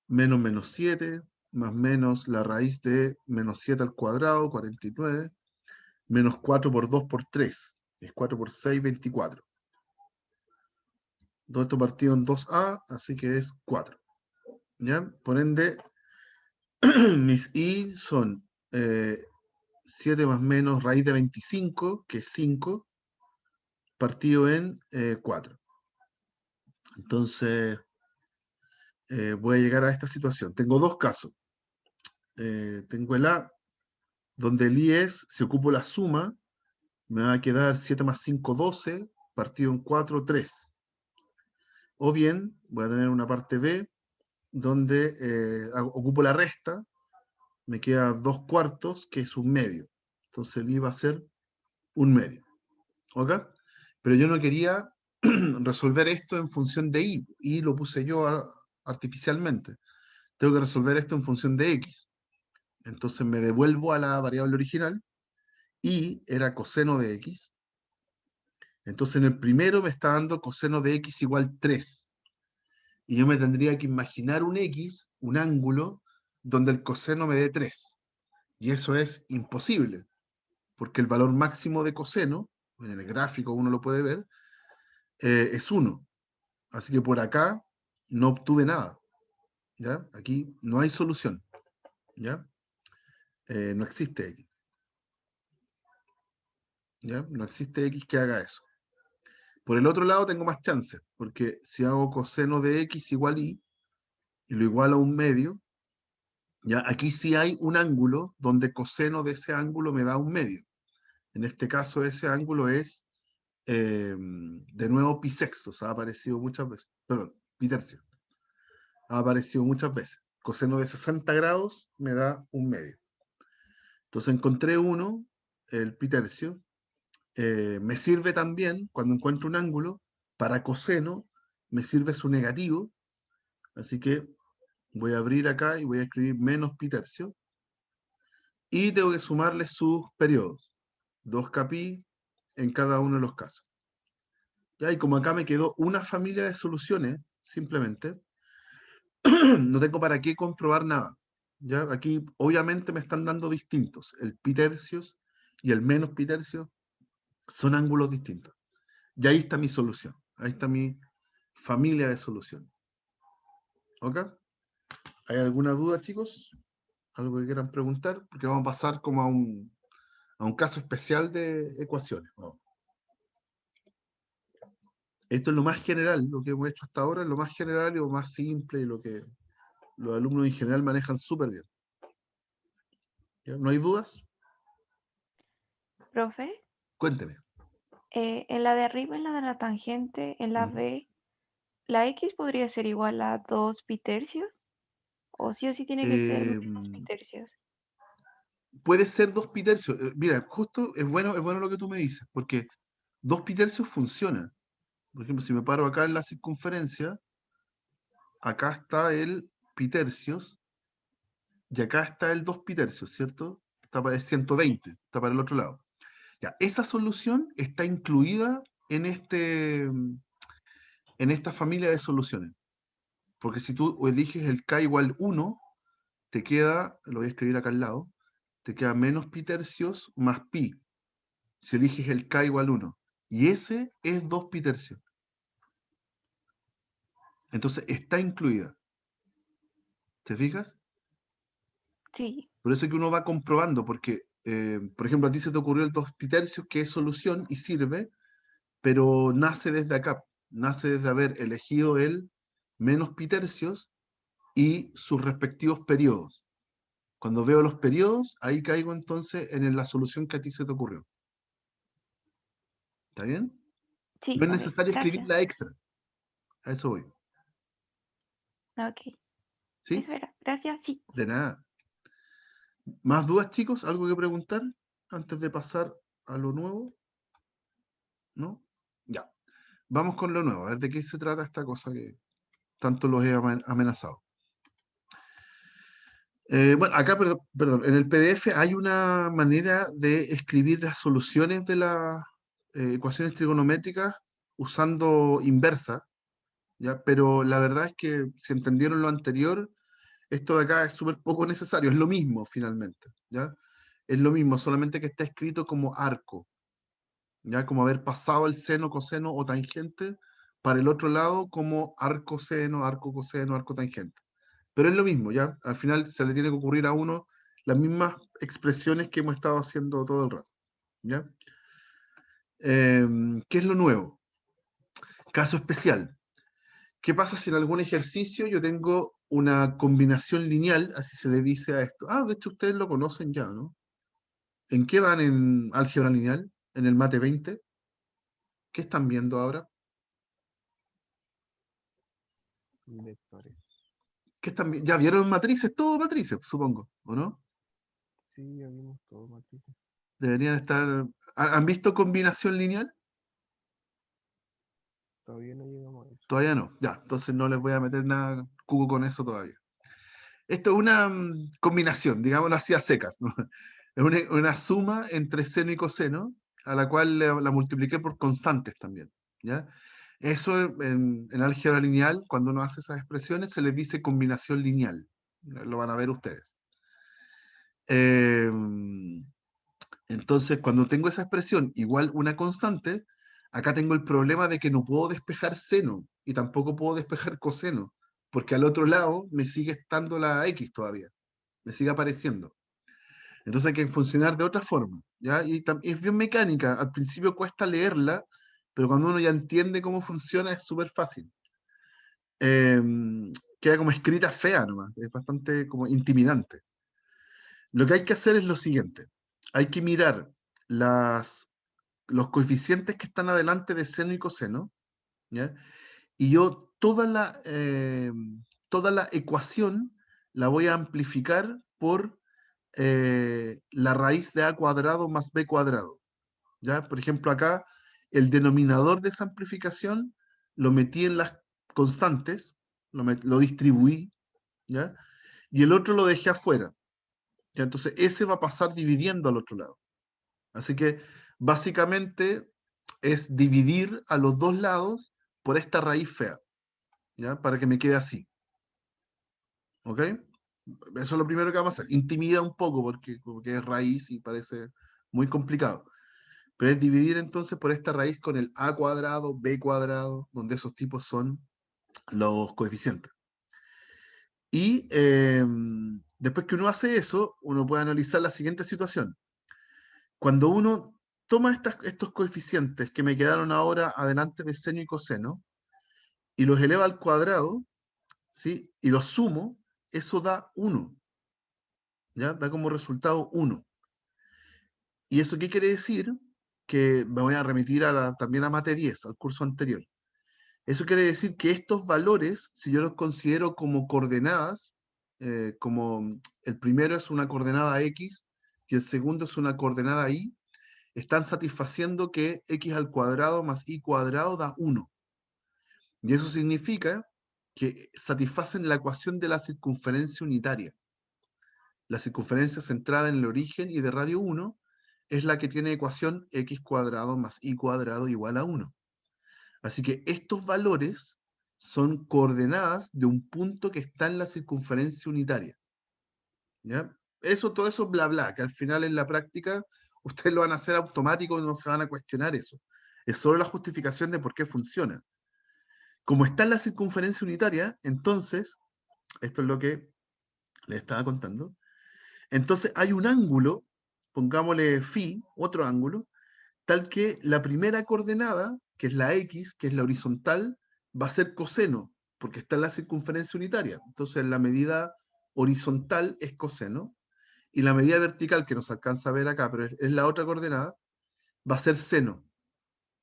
menos 7 más menos la raíz de menos 7 al cuadrado, 49, menos 4 por 2 por 3, es 4 por 6, 24. Todo esto partido en 2a, así que es 4. ¿Ya? Por ende, mis i son 7 más menos raíz de 25, que es 5, partido en 4. Entonces, voy a llegar a esta situación. Tengo dos casos. Tengo el A, donde el I es, si ocupo la suma, me va a quedar 7 más 5, 12, partido en 4, 3. O bien, voy a tener una parte B, donde ocupo la resta, me queda 2 cuartos, que es un medio. Entonces el I va a ser un medio. ¿Ok? Pero yo no quería resolver esto en función de I. I lo puse yo artificialmente. Tengo que resolver esto en función de X. Entonces me devuelvo a la variable original. Y era coseno de X. Entonces en el primero me está dando coseno de X igual 3. Y yo me tendría que imaginar un X, un ángulo, donde el coseno me dé 3. Y eso es imposible, porque el valor máximo de coseno, en el gráfico uno lo puede ver, es 1. Así que por acá no obtuve nada. ¿Ya? Aquí no hay solución. ¿Ya? No existe X. ¿Ya? No existe X que haga eso. Por el otro lado tengo más chances, porque si hago coseno de X igual Y, y lo igualo a un medio, ya aquí sí hay un ángulo donde coseno de ese ángulo me da un medio. En este caso ese ángulo es, de nuevo, pi sextos, ha aparecido muchas veces, perdón, pi tercio, ha aparecido muchas veces. Coseno de 60 grados me da un medio. Entonces encontré uno, el pi tercio, Me sirve también, cuando encuentro un ángulo, para coseno, me sirve su negativo. Así que voy a abrir acá y voy a escribir menos pi tercio. Y tengo que sumarle sus periodos. 2kpi en cada uno de los casos. ¿Ya? Y como acá me quedó una familia de soluciones, simplemente, no tengo para qué comprobar nada. ¿Ya? Aquí obviamente me están dando distintos. El pi tercios y el menos pi tercios son ángulos distintos. Y ahí está mi solución. Ahí está mi familia de soluciones. ¿Ok? ¿Hay alguna duda, chicos? ¿Algo que quieran preguntar? Porque vamos a pasar como a un caso especial de ecuaciones. Vamos. Esto es lo más general, lo que hemos hecho hasta ahora es lo más general y lo más simple y lo que los alumnos en general manejan súper bien. ¿Ya? ¿No hay dudas? Profe, Cuénteme. en la de arriba, en la de la tangente, en la B, ¿la X podría ser igual a 2 pi tercios? O sí tiene que ser Eh, menos pi tercios? puede ser 2 pi tercios. Mira, justo es bueno lo que tú me dices, porque 2 pi tercios funciona. Por ejemplo, si me paro acá en la circunferencia, acá está el pi tercios y acá está el 2 pi tercios, ¿cierto? Está para el Sí. 120, está para el otro lado. Ya, esa solución está incluida en, en esta familia de soluciones. Porque si tú eliges el k igual 1, te queda, lo voy a escribir acá al lado, te queda menos pi tercios más pi. Si eliges el k igual 1. Y ese es 2 pi tercios. Entonces está incluida. ¿Te fijas? Sí, Por eso es que uno va comprobando, porque, por ejemplo, a ti se te ocurrió el 2 pi tercios, que es solución y sirve, pero nace desde acá. Nace desde haber elegido el menos pi tercios y sus respectivos periodos. Cuando veo los periodos, ahí caigo entonces en la solución que a ti se te ocurrió. ¿Está bien? sí, No es ok, necesario escribir gracias. la extra. A eso voy. Ok, ¿Sí? eso era. Gracias, sí. De nada. ¿Más dudas, chicos? ¿Algo que preguntar antes de pasar a lo nuevo? ¿No? Ya. Vamos con lo nuevo. A ver de qué se trata esta cosa que tanto los he amenazado. Bueno, acá, perdón, en el PDF hay una manera de escribir las soluciones de las ecuaciones trigonométricas usando inversa, ¿ya? Pero la verdad es que si entendieron lo anterior, esto de acá es súper poco necesario, es lo mismo finalmente, ¿ya? Es lo mismo, solamente que está escrito como arco, ¿ya? Como haber pasado el seno, coseno o tangente para el otro lado como arco seno, arco coseno, arco tangente. Pero es lo mismo, ¿ya? Al final se le tiene que ocurrir a uno las mismas expresiones que hemos estado haciendo todo el rato, ¿ya? ¿Qué es lo nuevo? Caso especial. ¿Qué pasa si en algún ejercicio yo tengo una combinación lineal, así se le dice a esto? Ah, de hecho ustedes lo conocen ya, ¿no? ¿En qué van en álgebra lineal? ¿En el mate 20? ¿Qué están viendo ahora? Vectores. ¿Qué están ya vieron matrices? Todo matrices, supongo, ¿o no? Sí, ya vimos todo, matrices. Deberían estar... ¿Han visto combinación lineal? Todavía no llegamos a eso. Todavía no. Ya, entonces no les voy a meter nada cubo con eso todavía. Esto es una combinación, digámoslo así a secas, ¿no? Es una suma entre seno y coseno, a la cual la multipliqué por constantes también, ¿ya? Eso en álgebra lineal, cuando uno hace esas expresiones, se les dice combinación lineal. Lo van a ver ustedes. Eh, entonces, cuando tengo esa expresión igual una constante, acá tengo el problema de que no puedo despejar seno y tampoco puedo despejar coseno, porque al otro lado me sigue estando la x todavía, me sigue apareciendo. Entonces hay que funcionar de otra forma, ¿ya? Y es bien mecánica, al principio cuesta leerla, pero cuando uno ya entiende cómo funciona es súper fácil. Eh, queda como escrita fea nomás, es bastante como intimidante. Lo que hay que hacer es lo siguiente, hay que mirar los coeficientes que están adelante de seno y coseno, ¿ya? Y yo toda la ecuación la voy a amplificar por la raíz de a cuadrado más b cuadrado. ¿ya? Por ejemplo, acá el denominador de esa amplificación lo metí en las constantes, lo distribuí, ¿ya? Y el otro lo dejé afuera. ¿Ya? Entonces ese va a pasar dividiendo al otro lado. Así que básicamente es dividir a los dos lados por esta raíz fea, ¿ya? Para que me quede así. ¿Ok? Eso es lo primero que vamos a hacer. Intimida un poco porque es raíz y parece muy complicado. Pero es dividir entonces por esta raíz con el a cuadrado, b cuadrado, donde esos tipos son los coeficientes. Y después que uno hace eso, uno puede analizar la siguiente situación. Cuando uno toma estos coeficientes que me quedaron ahora adelante de seno y coseno y los eleva al cuadrado, ¿sí? Y los sumo, eso da 1. ¿Ya? Da como resultado 1. ¿Y eso qué quiere decir? Que me voy a remitir también a Mate 10, al curso anterior. Eso quiere decir que estos valores, si yo los considero como coordenadas, como el primero es una coordenada X y el segundo es una coordenada Y, están satisfaciendo que X al cuadrado más Y cuadrado da 1. Y eso significa que satisfacen la ecuación de la circunferencia unitaria. La circunferencia centrada en el origen y de radio 1 es la que tiene ecuación X cuadrado más Y cuadrado igual a 1. Así que estos valores son coordenadas de un punto que está en la circunferencia unitaria. ¿Ya? Todo eso bla bla, que al final en la práctica ustedes lo van a hacer automático y no se van a cuestionar eso. Es solo la justificación de por qué funciona. Como está en la circunferencia unitaria, entonces, esto es lo que les estaba contando, entonces hay un ángulo, pongámosle phi, otro ángulo, tal que la primera coordenada, que es la X, que es la horizontal, va a ser coseno, porque está en la circunferencia unitaria. Entonces la medida horizontal es coseno, y la medida vertical, que no se alcanza a ver acá, pero es la otra coordenada, va a ser seno.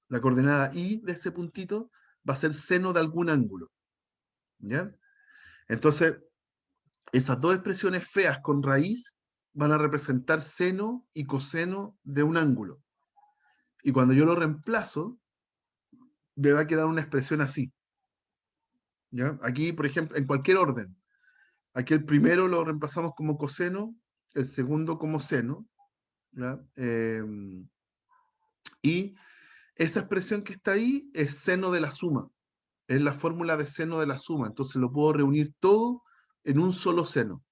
La coordenada Y de ese puntito va a ser seno de algún ángulo. ¿Ya? Entonces, esas dos expresiones feas con raíz van a representar seno y coseno de un ángulo. Y cuando yo lo reemplazo, me va a quedar una expresión así. ¿Ya? Aquí, por ejemplo, en cualquier orden. Aquí el primero lo reemplazamos como coseno, el segundo como seno. ¿Ya? Y esa expresión que está ahí es seno de la suma. Es la fórmula de seno de la suma. Entonces lo puedo reunir todo en un solo seno.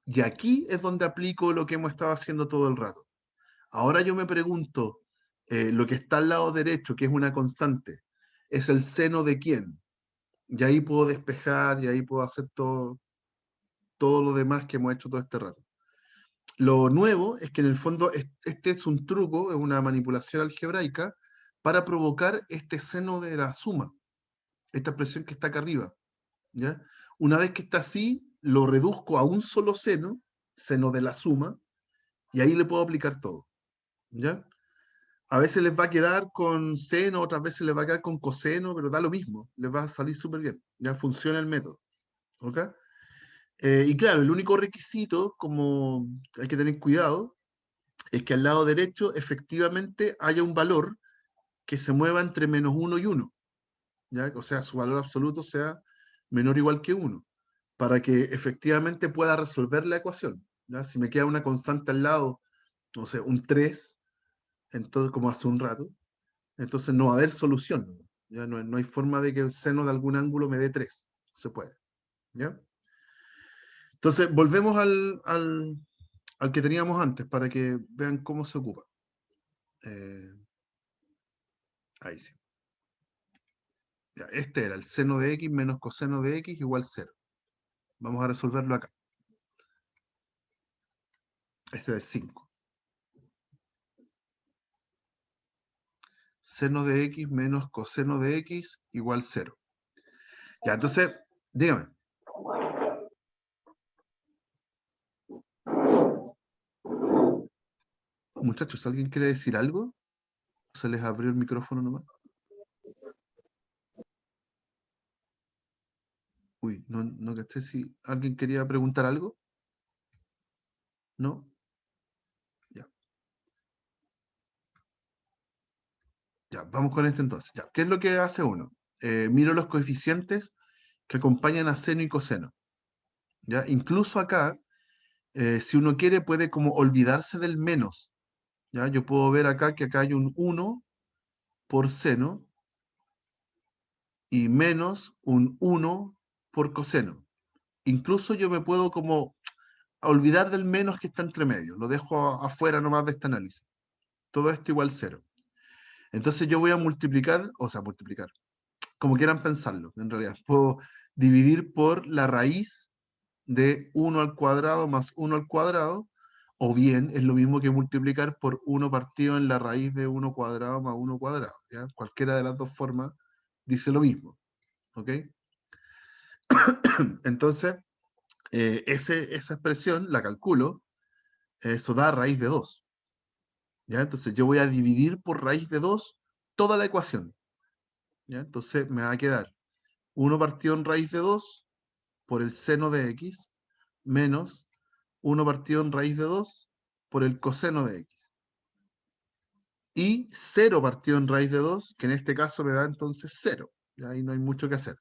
Y aquí es donde aplico lo que hemos estado haciendo todo el rato. Ahora yo me pregunto, lo que está al lado derecho, que es una constante, ¿es el seno de quién? Y ahí puedo despejar, y ahí puedo hacer todo lo demás que hemos hecho todo este rato. Lo nuevo es que en el fondo este es un truco, es una manipulación algebraica para provocar este seno de la suma, esta expresión que está acá arriba. ¿Ya? Una vez que está así, lo reduzco a un solo seno, seno de la suma, y ahí le puedo aplicar todo. ¿Ya? A veces les va a quedar con seno, otras veces les va a quedar con coseno, pero da lo mismo, les va a salir súper bien. Ya funciona el método. ¿Ok? Y claro, el único requisito, como hay que tener cuidado, es que al lado derecho efectivamente haya un valor que se mueva entre -1 y 1. ¿Ya? O sea, su valor absoluto sea menor o igual que 1, para que efectivamente pueda resolver la ecuación. ¿Ya? Si me queda una constante al lado, no sé, un 3, entonces, como hace un rato, entonces no va a haber solución. Ya no hay forma de que el seno de algún ángulo me dé 3. Se puede. ¿Ya? Entonces, volvemos al que teníamos antes para que vean cómo se ocupa. Ahí sí. Ya, este era el seno de x menos coseno de x igual 0. Vamos a resolverlo acá. Este es 5. Seno de x menos coseno de x igual 0. Ya, entonces, dígame. Muchachos, ¿alguien quiere decir algo? ¿Se les abrió el micrófono nomás? Uy, no caché si alguien quería preguntar algo. ¿No? Ya. Ya, vamos con este entonces. Ya, ¿qué es lo que hace uno? Miro los coeficientes que acompañan a seno y coseno. ¿Ya? Incluso acá, si uno quiere, puede como olvidarse del menos. ¿Ya? Yo puedo ver acá que acá hay un 1 por seno y menos un 1 por coseno. Incluso yo me puedo como olvidar del menos que está entre medio. Lo dejo afuera nomás de este análisis. Todo esto igual 0. Entonces yo voy a multiplicar, o sea, multiplicar, como quieran pensarlo, en realidad. Puedo dividir por la raíz de 1 al cuadrado más 1 al cuadrado, o bien es lo mismo que multiplicar por 1 partido en la raíz de 1 cuadrado más 1 cuadrado. ¿Ya? Cualquiera de las dos formas dice lo mismo. ¿Ok? Entonces, esa expresión la calculo, eso da raíz de 2. ¿Ya? Entonces yo voy a dividir por raíz de 2 toda la ecuación. ¿Ya? Entonces me va a quedar 1 partido en raíz de 2 por el seno de x menos 1 partido en raíz de 2 por el coseno de x. Y 0 partido en raíz de 2, que en este caso me da entonces 0. ¿Ya? Ahí no hay mucho que hacer.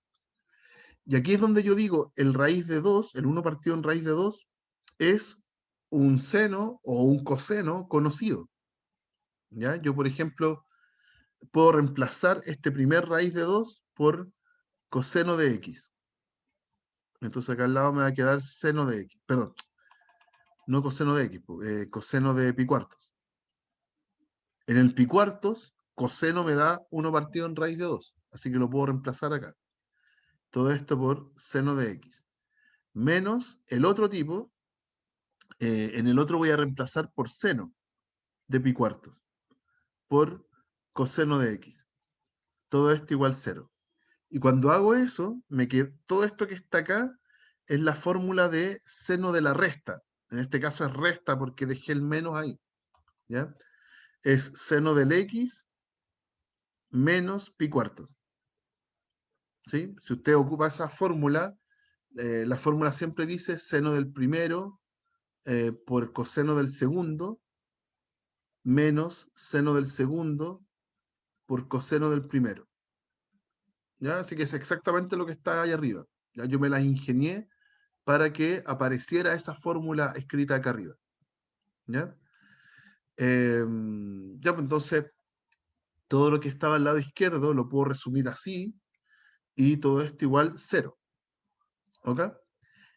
Y aquí es donde yo digo, el raíz de 2, el 1 partido en raíz de 2, es un seno o un coseno conocido. ¿Ya? Yo, por ejemplo, puedo reemplazar este primer raíz de 2 por coseno de x. Entonces acá al lado me va a quedar seno de x. Perdón, no coseno de x, coseno de pi cuartos. En el pi cuartos, coseno me da 1 partido en raíz de 2. Así que lo puedo reemplazar acá. Todo esto por seno de x. Menos el otro tipo, en el otro voy a reemplazar por seno de pi cuartos. Por coseno de x. Todo esto igual 0. Y cuando hago eso, todo esto que está acá es la fórmula de seno de la resta. En este caso es resta porque dejé el menos ahí. ¿Ya? Es seno del x menos pi cuartos. ¿Sí? Si usted ocupa esa fórmula, la fórmula siempre dice seno del primero por coseno del segundo menos seno del segundo por coseno del primero. ¿Ya? Así que es exactamente lo que está ahí arriba. ¿Ya? Yo me las ingenié para que apareciera esa fórmula escrita acá arriba. ¿Ya? Ya, pues entonces, todo lo que estaba al lado izquierdo lo puedo resumir así, y todo esto igual 0. ¿Ok?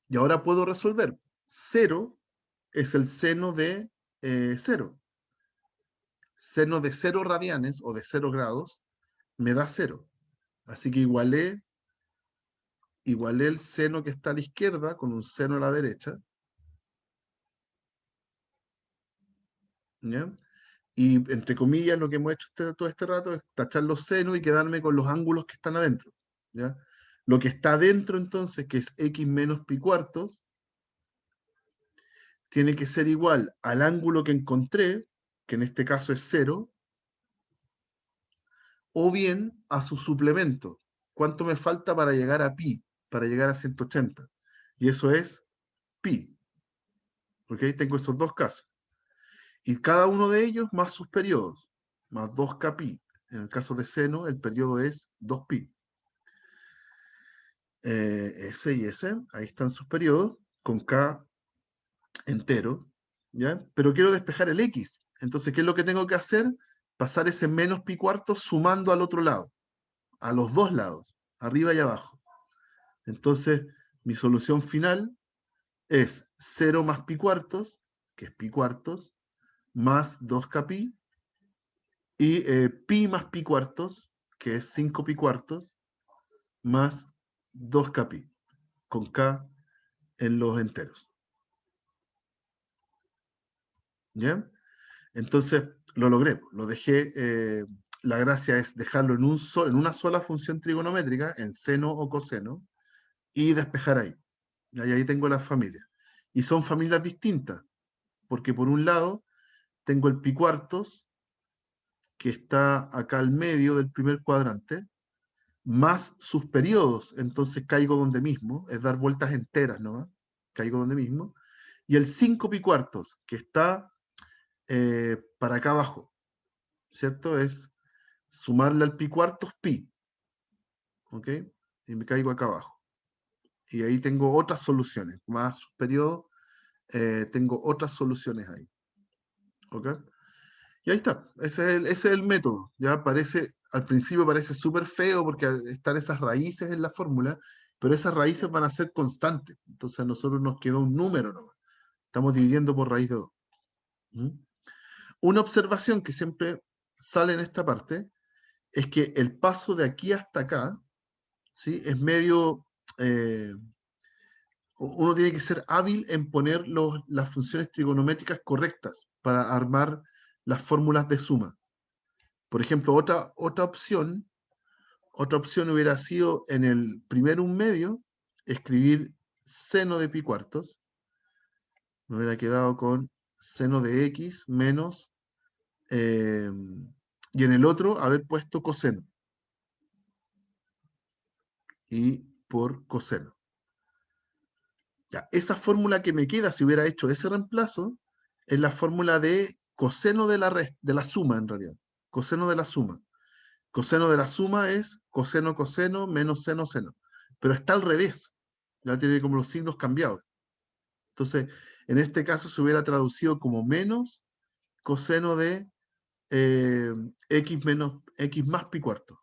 Y ahora puedo resolver. 0 es el seno de 0. Seno de 0 radianes o de 0 grados me da 0. Así que igualé el seno que está a la izquierda con un seno a la derecha. ¿Ya? Y entre comillas, lo que hemos hecho todo este rato es tachar los senos y quedarme con los ángulos que están adentro. ¿Ya? Lo que está adentro, entonces, que es x menos pi cuartos, tiene que ser igual al ángulo que encontré, que en este caso es 0, o bien a su suplemento. ¿Cuánto me falta para llegar a pi? Para llegar a 180. Y eso es pi. ¿Ok? Tengo esos dos casos. Y cada uno de ellos más sus periodos, más 2k pi. En el caso de seno, el periodo es 2pi. S y S, ahí están sus periodos, con k entero, ¿ya? Pero quiero despejar el x. Entonces, ¿qué es lo que tengo que hacer? Pasar ese menos pi cuartos sumando al otro lado, a los dos lados, arriba y abajo. Entonces, mi solución final es 0 más pi cuartos, que es pi cuartos, más 2k pi, y pi más pi cuartos, que es 5 pi cuartos, más 2k pi, con k en los enteros. ¿Ya? Entonces, lo logré, lo dejé, la gracia es dejarlo en una sola función trigonométrica, en seno o coseno, y despejar ahí. Y ahí tengo las familias. Y son familias distintas, porque por un lado tengo el pi cuartos, que está acá al medio del primer cuadrante, más sus periodos, entonces caigo donde mismo, es dar vueltas enteras, ¿no? Caigo donde mismo. Y el 5 pi cuartos, que está para acá abajo, ¿cierto? Es sumarle al pi cuartos pi, ¿ok? Y me caigo acá abajo. Y ahí tengo otras soluciones, más periodo, tengo otras soluciones ahí, ¿ok? Y ahí está, ese es el método. Ya parece, al principio parece súper feo porque están esas raíces en la fórmula, pero esas raíces van a ser constantes. Entonces a nosotros nos quedó un número nomás. Estamos dividiendo por raíz de 2. ¿Mm? Una observación que siempre sale en esta parte es que el paso de aquí hasta acá, ¿sí? Es medio... uno tiene que ser hábil en poner las funciones trigonométricas correctas para armar las fórmulas de suma. Por ejemplo, otra opción hubiera sido en el primer un medio, escribir seno de pi cuartos. Me hubiera quedado con seno de x menos, y en el otro haber puesto coseno. Y por coseno. Ya, esa fórmula que me queda, si hubiera hecho ese reemplazo, es la fórmula de coseno de la suma, en realidad. Coseno de la suma. Coseno de la suma es coseno, coseno, menos seno, seno. Pero está al revés. Ya tiene como los signos cambiados. Entonces, en este caso se hubiera traducido como menos coseno de x más pi cuarto.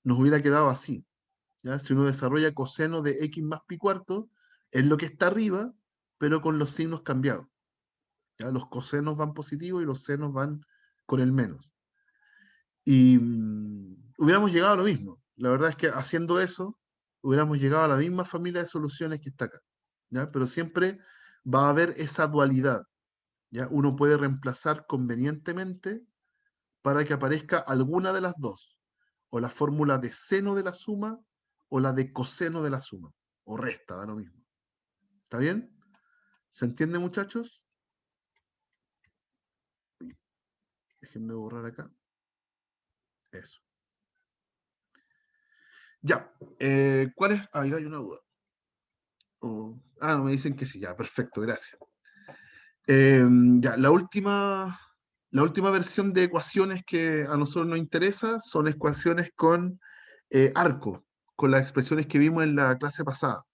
Nos hubiera quedado así. ¿Ya? Si uno desarrolla coseno de x más pi cuarto, es lo que está arriba, pero con los signos cambiados. ¿Ya? Los cosenos van positivos y los senos van con el menos. Y hubiéramos llegado a lo mismo. La verdad es que haciendo eso, hubiéramos llegado a la misma familia de soluciones que está acá. ¿Ya? Pero siempre va a haber esa dualidad. ¿Ya? Uno puede reemplazar convenientemente para que aparezca alguna de las dos. O la fórmula de seno de la suma o la de coseno de la suma. O resta, da lo mismo. ¿Está bien? ¿Se entiende, muchachos? Déjenme borrar acá. Eso. Ya. ¿Cuál es? Ahí hay una duda. No, me dicen que sí. Ya, perfecto, gracias. Ya, la última versión de ecuaciones que a nosotros nos interesa son ecuaciones con arco, con las expresiones que vimos en la clase pasada.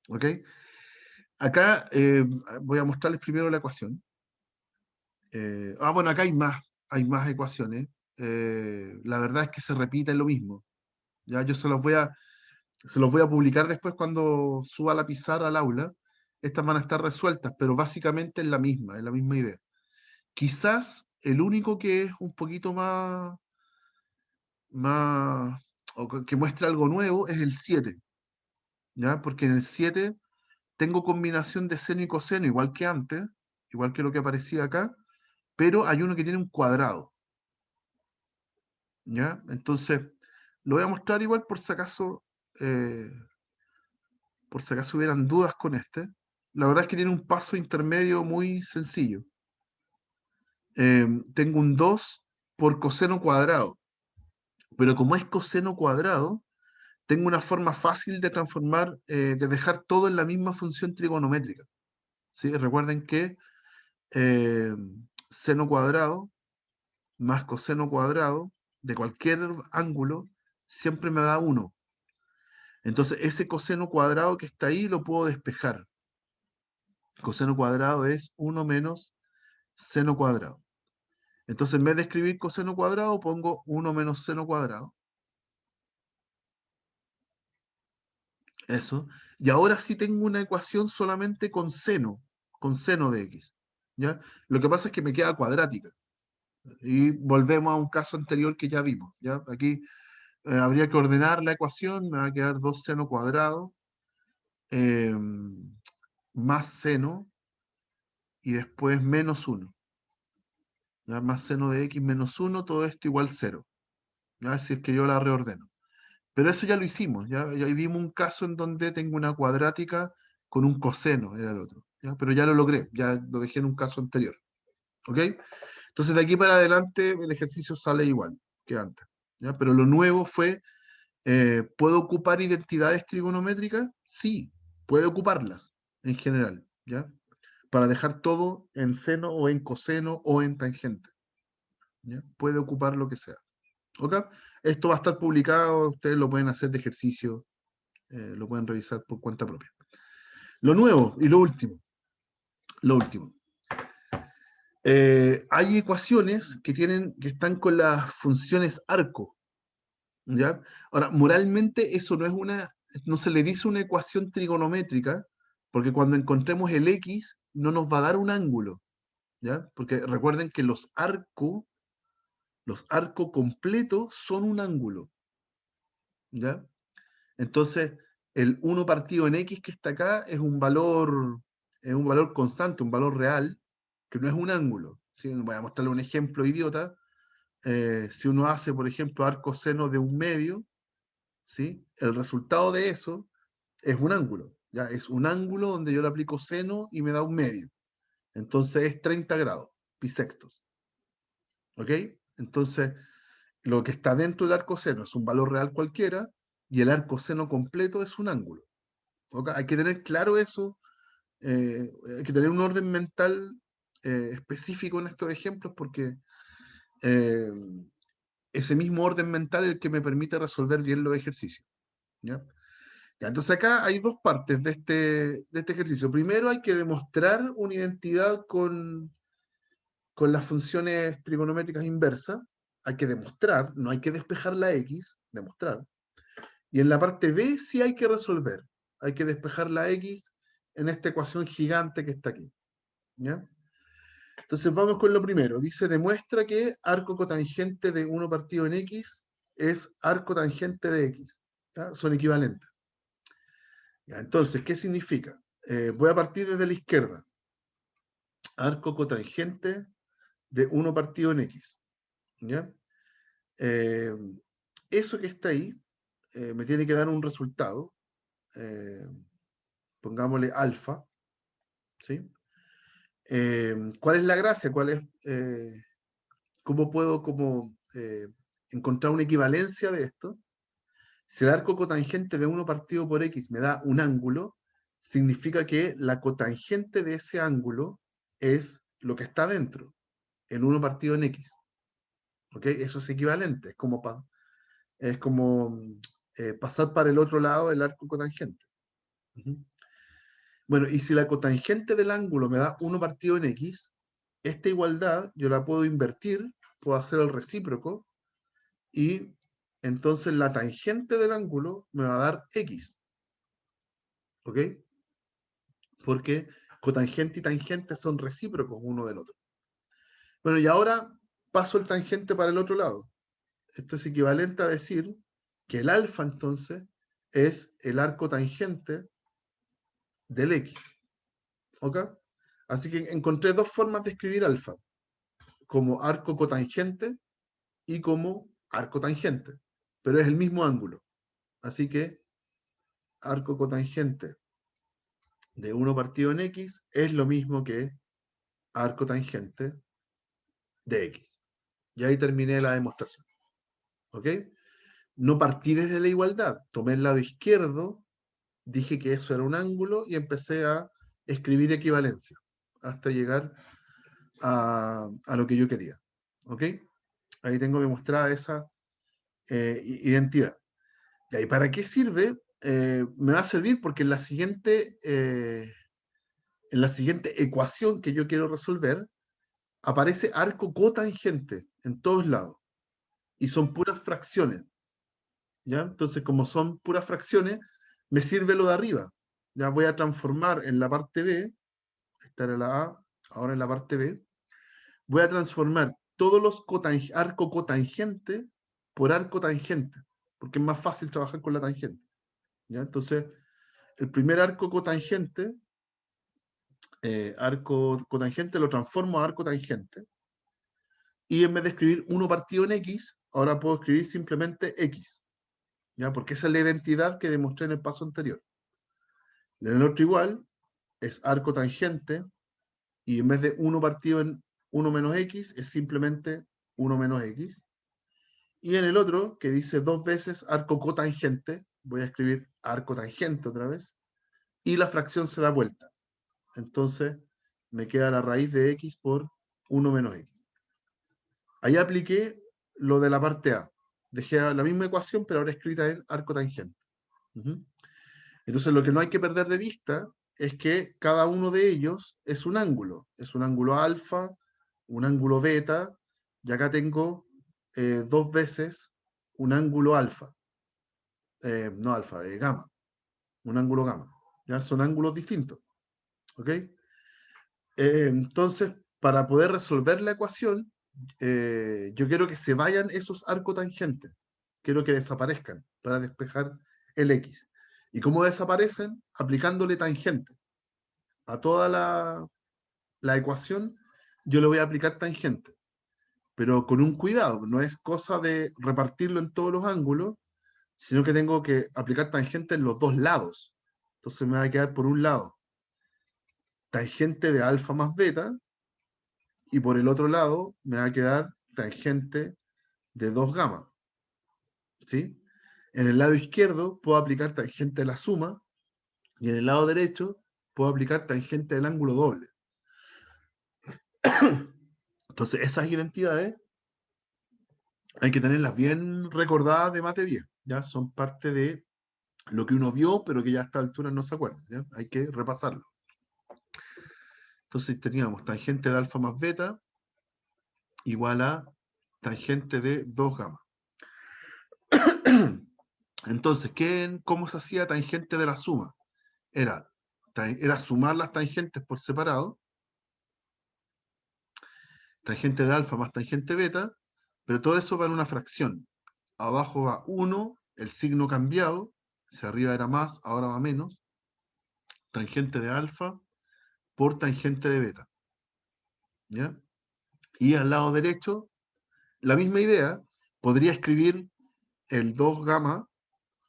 ¿Ok? Acá voy a mostrarles primero la ecuación. Bueno, acá hay más ecuaciones. La verdad es que se repiten lo mismo. Ya, yo se los voy a publicar después cuando suba la pizarra al aula. Estas van a estar resueltas, pero básicamente es la misma idea. Quizás el único que es un poquito o que muestra algo nuevo es el 7, ¿ya? Porque en el 7 tengo combinación de seno y coseno, igual que antes, igual que lo que aparecía acá, pero hay uno que tiene un cuadrado, ¿ya? Entonces, lo voy a mostrar igual eh, por si acaso hubieran dudas con este. La verdad es que tiene un paso intermedio muy sencillo. Tengo un 2 por coseno cuadrado, pero como es coseno cuadrado, tengo una forma fácil de transformar, de dejar todo en la misma función trigonométrica. ¿Sí? Recuerden que eh, seno cuadrado más coseno cuadrado de cualquier ángulo siempre me da 1. Entonces, ese coseno cuadrado que está ahí lo puedo despejar. Coseno cuadrado es 1 menos seno cuadrado. Entonces, en vez de escribir coseno cuadrado, pongo 1 menos seno cuadrado. Eso. Y ahora sí tengo una ecuación solamente con seno de x. ¿Ya? Lo que pasa es que me queda cuadrática. Y volvemos a un caso anterior que ya vimos. ¿Ya? Aquí habría que ordenar la ecuación, me va a quedar 2 seno cuadrado eh, más seno y después menos 1. ¿Ya? Más seno de x menos 1, todo esto igual 0. ¿Ya? Si es que yo la reordeno. Pero eso ya lo hicimos, ya vimos un caso en donde tengo una cuadrática con un coseno, era el otro. ¿Ya? Pero ya lo logré, ya lo dejé en un caso anterior. ¿Ok? Entonces de aquí para adelante el ejercicio sale igual que antes. ¿Ya? Pero lo nuevo fue, ¿puedo ocupar identidades trigonométricas? Sí, puede ocuparlas en general, ¿ya? Para dejar todo en seno o en coseno o en tangente. ¿ya? Puede ocupar lo que sea. ¿Ok? Esto va a estar publicado, ustedes lo pueden hacer de ejercicio, lo pueden revisar por cuenta propia. Lo nuevo y lo último. Lo último. Hay ecuaciones que están con las funciones arco. ¿Ya? Ahora, moralmente eso no se le dice una ecuación trigonométrica, porque cuando encontremos el x no nos va a dar un ángulo, ¿ya? Porque recuerden que los arcos completos son un ángulo, ¿ya? Entonces, el 1 partido en x que está acá es un valor constante, un valor real, que no es un ángulo, ¿sí? Voy a mostrarle un ejemplo idiota. Si uno hace, por ejemplo, arco seno de 1/2, ¿sí? El resultado de eso es un ángulo, ¿ya? Es un ángulo donde yo le aplico seno y me da 1/2. Entonces es 30 grados, bisectos. ¿Ok? Entonces, lo que está dentro del arco seno es un valor real cualquiera y el arco seno completo es un ángulo. ¿Ok? Hay que tener claro eso, hay que tener un orden mental específico en estos ejemplos porque eh, ese mismo orden mental es el que me permite resolver bien los ejercicios. ¿Ya? Ya, entonces acá hay dos partes de este ejercicio. Primero hay que demostrar una identidad con las funciones trigonométricas inversas. Hay que demostrar, no hay que despejar la x, demostrar. Y en la parte B sí hay que resolver. Hay que despejar la x en esta ecuación gigante que está aquí. ¿Ya? Entonces vamos con lo primero. Dice, demuestra que arco cotangente de 1 partido en x es arco tangente de x. ¿Ya? Son equivalentes. ¿Ya? Entonces, ¿qué significa? Voy a partir desde la izquierda. Arco cotangente de 1 partido en x. ¿Ya? Eh, Eso que está ahí me tiene que dar un resultado. Pongámosle alfa. ¿Sí? ¿Cuál es la gracia? ¿Cómo puedo encontrar una equivalencia de esto? Si el arco cotangente de 1 partido por x me da un ángulo, significa que la cotangente de ese ángulo es lo que está dentro, en 1 partido en x. ¿Ok? Eso es equivalente, es como pasar para el otro lado del arco cotangente. Ujú. Bueno, y si la cotangente del ángulo me da 1 partido en x, esta igualdad yo la puedo invertir, puedo hacer el recíproco, y entonces la tangente del ángulo me va a dar x. ¿Ok? Porque cotangente y tangente son recíprocos uno del otro. Bueno, y ahora paso el tangente para el otro lado. Esto es equivalente a decir que el alfa entonces es el arco tangente del x. ¿Ok? Así que encontré dos formas de escribir alfa, como arco cotangente y como arco tangente, pero es el mismo ángulo. Así que arco cotangente de 1 partido en x es lo mismo que arco tangente de x. Y ahí terminé la demostración. ¿Ok? No partí desde la igualdad. Tomé el lado izquierdo, dije que eso era un ángulo y empecé a escribir equivalencia hasta llegar a lo que yo quería. ¿Ok? Ahí tengo demostrada esa identidad. ¿Y para qué sirve? Me va a servir porque en la siguiente ecuación que yo quiero resolver aparece arco cotangente en todos lados y son puras fracciones. ¿Ya? Entonces, como son puras fracciones, me sirve lo de arriba. Ya voy a transformar en la parte B, esta era la A, ahora en la parte B, voy a transformar todos los arco cotangente por arco tangente, porque es más fácil trabajar con la tangente. ¿Ya? Entonces, el primer arco cotangente lo transformo a arco tangente, y en vez de escribir 1 partido en x, ahora puedo escribir simplemente x. ¿Ya? Porque esa es la identidad que demostré en el paso anterior. En el otro igual, es arco tangente, y en vez de 1 partido en 1 menos x, es simplemente 1 menos x. Y en el otro, que dice dos veces arco cotangente, voy a escribir arco tangente otra vez, y la fracción se da vuelta. Entonces, me queda la raíz de x por 1 menos x. Ahí apliqué lo de la parte A. Dejé la misma ecuación, pero ahora escrita en arco tangente. Entonces, lo que no hay que perder de vista es que cada uno de ellos es un ángulo. Es un ángulo alfa, un ángulo beta, y acá tengo 2 veces un ángulo alfa. No alfa, gamma. Un ángulo gamma. ¿Ya? Son ángulos distintos. ¿Ok? Entonces, para poder resolver la ecuación, yo quiero que se vayan esos arcotangentes. Quiero que desaparezcan para despejar el X. ¿Y cómo desaparecen? Aplicándole tangente. A toda la ecuación, yo le voy a aplicar tangente. Pero con un cuidado, no es cosa de repartirlo en todos los ángulos, sino que tengo que aplicar tangente en los dos lados. Entonces me va a quedar por un lado tangente de alfa más beta, y por el otro lado me va a quedar tangente de 2 gamma. ¿Sí? En el lado izquierdo puedo aplicar tangente de la suma, y en el lado derecho puedo aplicar tangente del ángulo doble. Entonces esas identidades hay que tenerlas bien recordadas de mate 10. ¿Ya? Son parte de lo que uno vio, pero que ya a esta altura no se acuerda. ¿Ya? Hay que repasarlo. Entonces teníamos tangente de alfa más beta igual a tangente de 2 gamma. Entonces, ¿cómo se hacía tangente de la suma? Era sumar las tangentes por separado, tangente de alfa más tangente beta, pero todo eso va en una fracción. Abajo va 1, el signo cambiado, si arriba era más, ahora va menos, tangente de alfa por tangente de beta. ¿Ya? Y al lado derecho, la misma idea, podría escribir el 2 gamma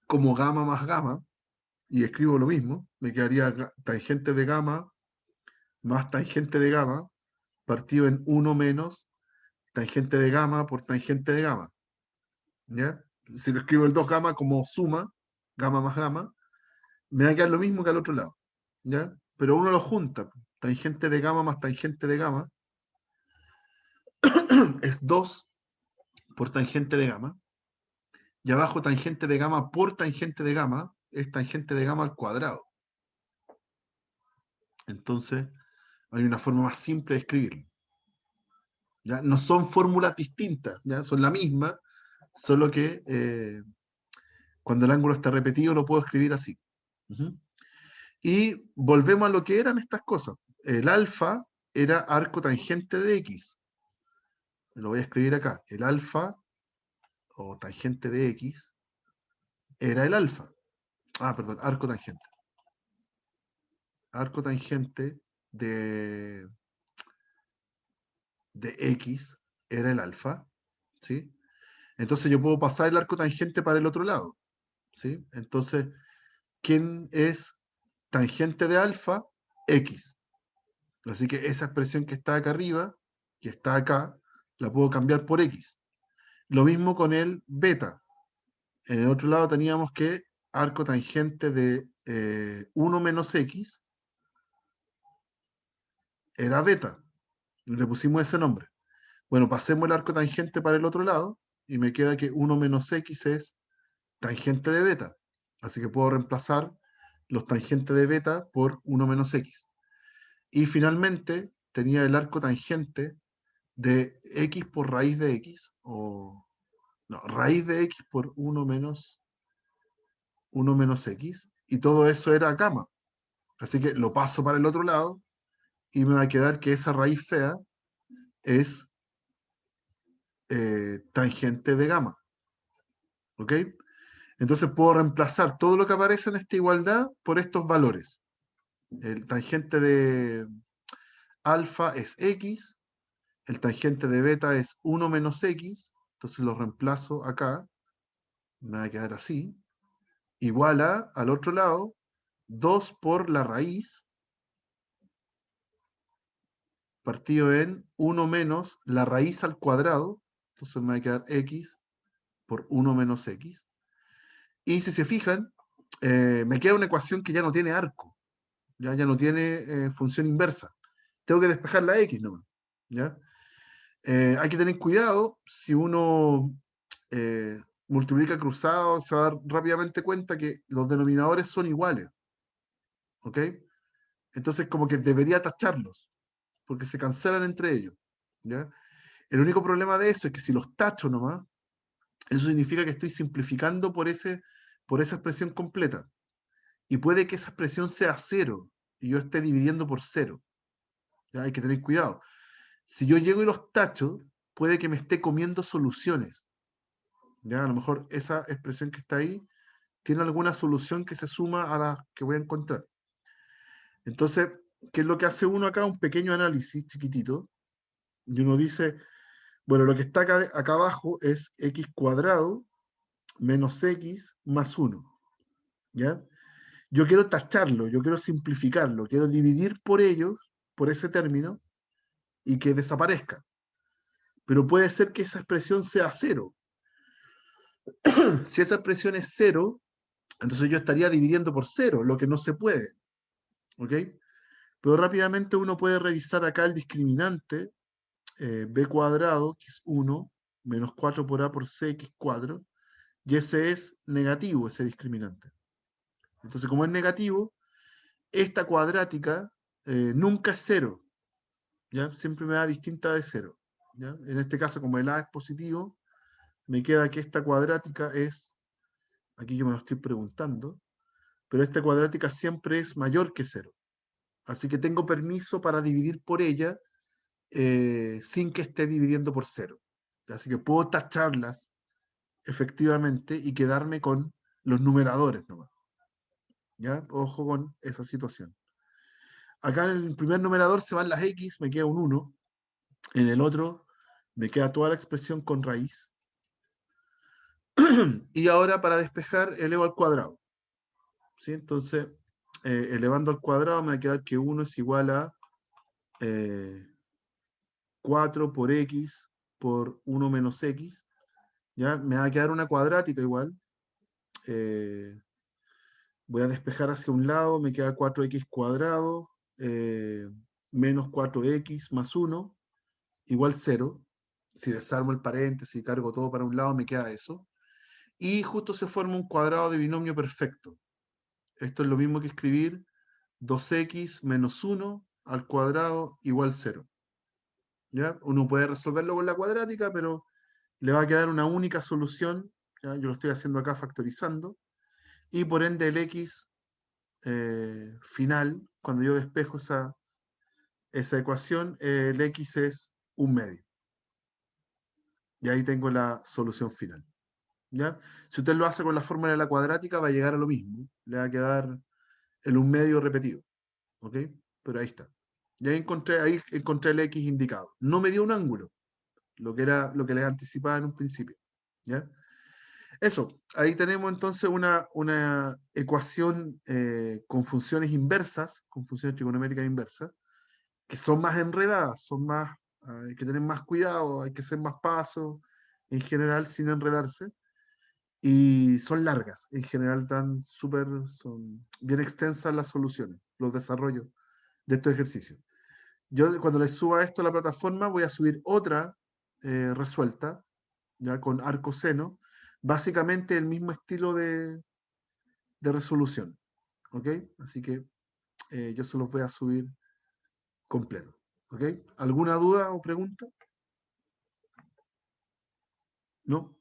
como gamma más gamma, y escribo lo mismo, me quedaría tangente de gamma más tangente de gamma, partido en 1 menos tangente de gamma por tangente de gamma. ¿Ya? Si lo escribo el 2 gamma como suma, gamma más gamma, me va a quedar lo mismo que al otro lado. ¿Ya? Pero uno lo junta, tangente de gamma más tangente de gamma, es 2 por tangente de gamma, y abajo tangente de gamma por tangente de gamma, es tangente de gamma al cuadrado. Entonces, hay una forma más simple de escribirlo. ¿Ya? No son fórmulas distintas, ¿ya? Son la misma, solo que cuando el ángulo está repetido lo puedo escribir así. Y volvemos a lo que eran estas cosas. El alfa era arco tangente de X. Lo voy a escribir acá. El alfa, o tangente de X, era el alfa. Perdón, arco tangente. Arco tangente de X era el alfa. ¿Sí? Entonces yo puedo pasar el arco tangente para el otro lado. ¿Sí? Entonces, ¿quién es tangente de alfa? X. Así que esa expresión que está acá arriba, que está acá, la puedo cambiar por X. Lo mismo con el beta. En el otro lado teníamos que arco tangente de 1 menos X era beta. Le pusimos ese nombre. Bueno, pasemos el arco tangente para el otro lado y me queda que 1 menos X es tangente de beta. Así que puedo reemplazar los tangentes de beta por 1 menos X. Y finalmente tenía el arco tangente de X por raíz de X, o no, raíz de X por 1 menos X, y todo eso era gamma. Así que lo paso para el otro lado y me va a quedar que esa raíz fea es tangente de gamma. ¿Ok? Entonces puedo reemplazar todo lo que aparece en esta igualdad por estos valores. El tangente de alfa es X, el tangente de beta es 1 menos X, entonces lo reemplazo acá, me va a quedar así, igual a, al otro lado, 2 por la raíz, partido en 1 menos la raíz al cuadrado, entonces me va a quedar X por 1 menos X. Y si se fijan, me queda una ecuación que ya no tiene arco, ya no tiene función inversa. Tengo que despejar la X nomás, ¿ya? Hay que tener cuidado, si uno multiplica cruzado, se va a dar rápidamente cuenta que los denominadores son iguales. ¿Ok? Entonces como que debería tacharlos, porque se cancelan entre ellos. ¿Ya? El único problema de eso es que si los tacho nomás, eso significa que estoy simplificando por esa expresión completa. Y puede que esa expresión sea 0 y yo esté dividiendo por 0. ¿Ya? Hay que tener cuidado. Si yo llego y los tacho, puede que me esté comiendo soluciones. ¿Ya? A lo mejor esa expresión que está ahí tiene alguna solución que se suma a la que voy a encontrar. Entonces, ¿qué es lo que hace uno acá? Un pequeño análisis chiquitito. Y uno dice, bueno, lo que está acá abajo es x cuadrado menos x más 1. ¿Ya? Yo quiero tacharlo, yo quiero simplificarlo, quiero dividir por ellos, por ese término, y que desaparezca. Pero puede ser que esa expresión sea 0. Si esa expresión es 0, entonces yo estaría dividiendo por 0, lo que no se puede. ¿Ok? Pero rápidamente uno puede revisar acá el discriminante, b cuadrado, que es 1, menos 4 por a por c, que es 4, y ese es negativo, ese discriminante. Entonces, como es negativo, esta cuadrática nunca es 0, ¿ya? Siempre me da distinta de 0. ¿Ya? En este caso, como el a es positivo, me queda que esta cuadrática es, aquí yo me lo estoy preguntando, pero esta cuadrática siempre es mayor que 0. Así que tengo permiso para dividir por ella sin que esté dividiendo por 0. Así que puedo tacharlas efectivamente y quedarme con los numeradores nomás. ¿Ya? Ojo con esa situación. Acá en el primer numerador se van las x, me queda un 1. En el otro me queda toda la expresión con raíz. Y ahora para despejar elevo al cuadrado. ¿Sí? Entonces, elevando al cuadrado me va a quedar que 1 es igual a 4 por x por 1 menos x. ¿Ya? Me va a quedar una cuadrática igual. Voy a despejar hacia un lado, me queda 4x cuadrado menos 4x más 1 igual 0. Si desarmo el paréntesis y cargo todo para un lado, me queda eso. Y justo se forma un cuadrado de binomio perfecto. Esto es lo mismo que escribir 2x menos 1 al cuadrado igual 0. ¿Ya? Uno puede resolverlo con la cuadrática, pero le va a quedar una única solución. ¿Ya? Yo lo estoy haciendo acá factorizando. Y por ende el x final, cuando yo despejo esa ecuación, el x es 1/2. Y ahí tengo la solución final. ¿Ya? Si usted lo hace con la fórmula de la cuadrática, va a llegar a lo mismo. Le va a quedar el 1/2 repetido. ¿Ok? Pero ahí está. Y ahí encontré el x indicado. No me dio un ángulo, lo que les anticipaba en un principio. ¿Ya? Eso, ahí tenemos entonces una ecuación con funciones inversas, con funciones trigonométricas inversas, que son más enredadas, hay que tener más cuidado, hay que hacer más pasos, en general, sin enredarse, y son largas, en general son bien extensas las soluciones, los desarrollos de estos ejercicios. Yo cuando les suba esto a la plataforma voy a subir otra resuelta, ya con arco seno, básicamente el mismo estilo de resolución. ¿Ok? Así que yo se los voy a subir completo. ¿Ok? ¿Alguna duda o pregunta? ¿No?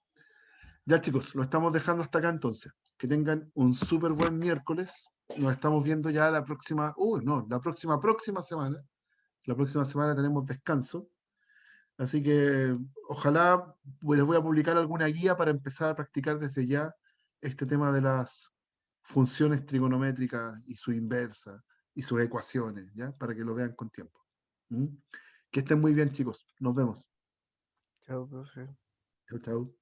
Ya chicos, lo estamos dejando hasta acá entonces. Que tengan un súper buen miércoles. Nos estamos viendo ya la próxima, la próxima semana. La próxima semana tenemos descanso. Así que ojalá les voy a publicar alguna guía para empezar a practicar desde ya este tema de las funciones trigonométricas y su inversa y sus ecuaciones, ¿ya? Para que lo vean con tiempo. ¿Mm? Que estén muy bien, chicos. Nos vemos. Chao, profe. Chau, chau.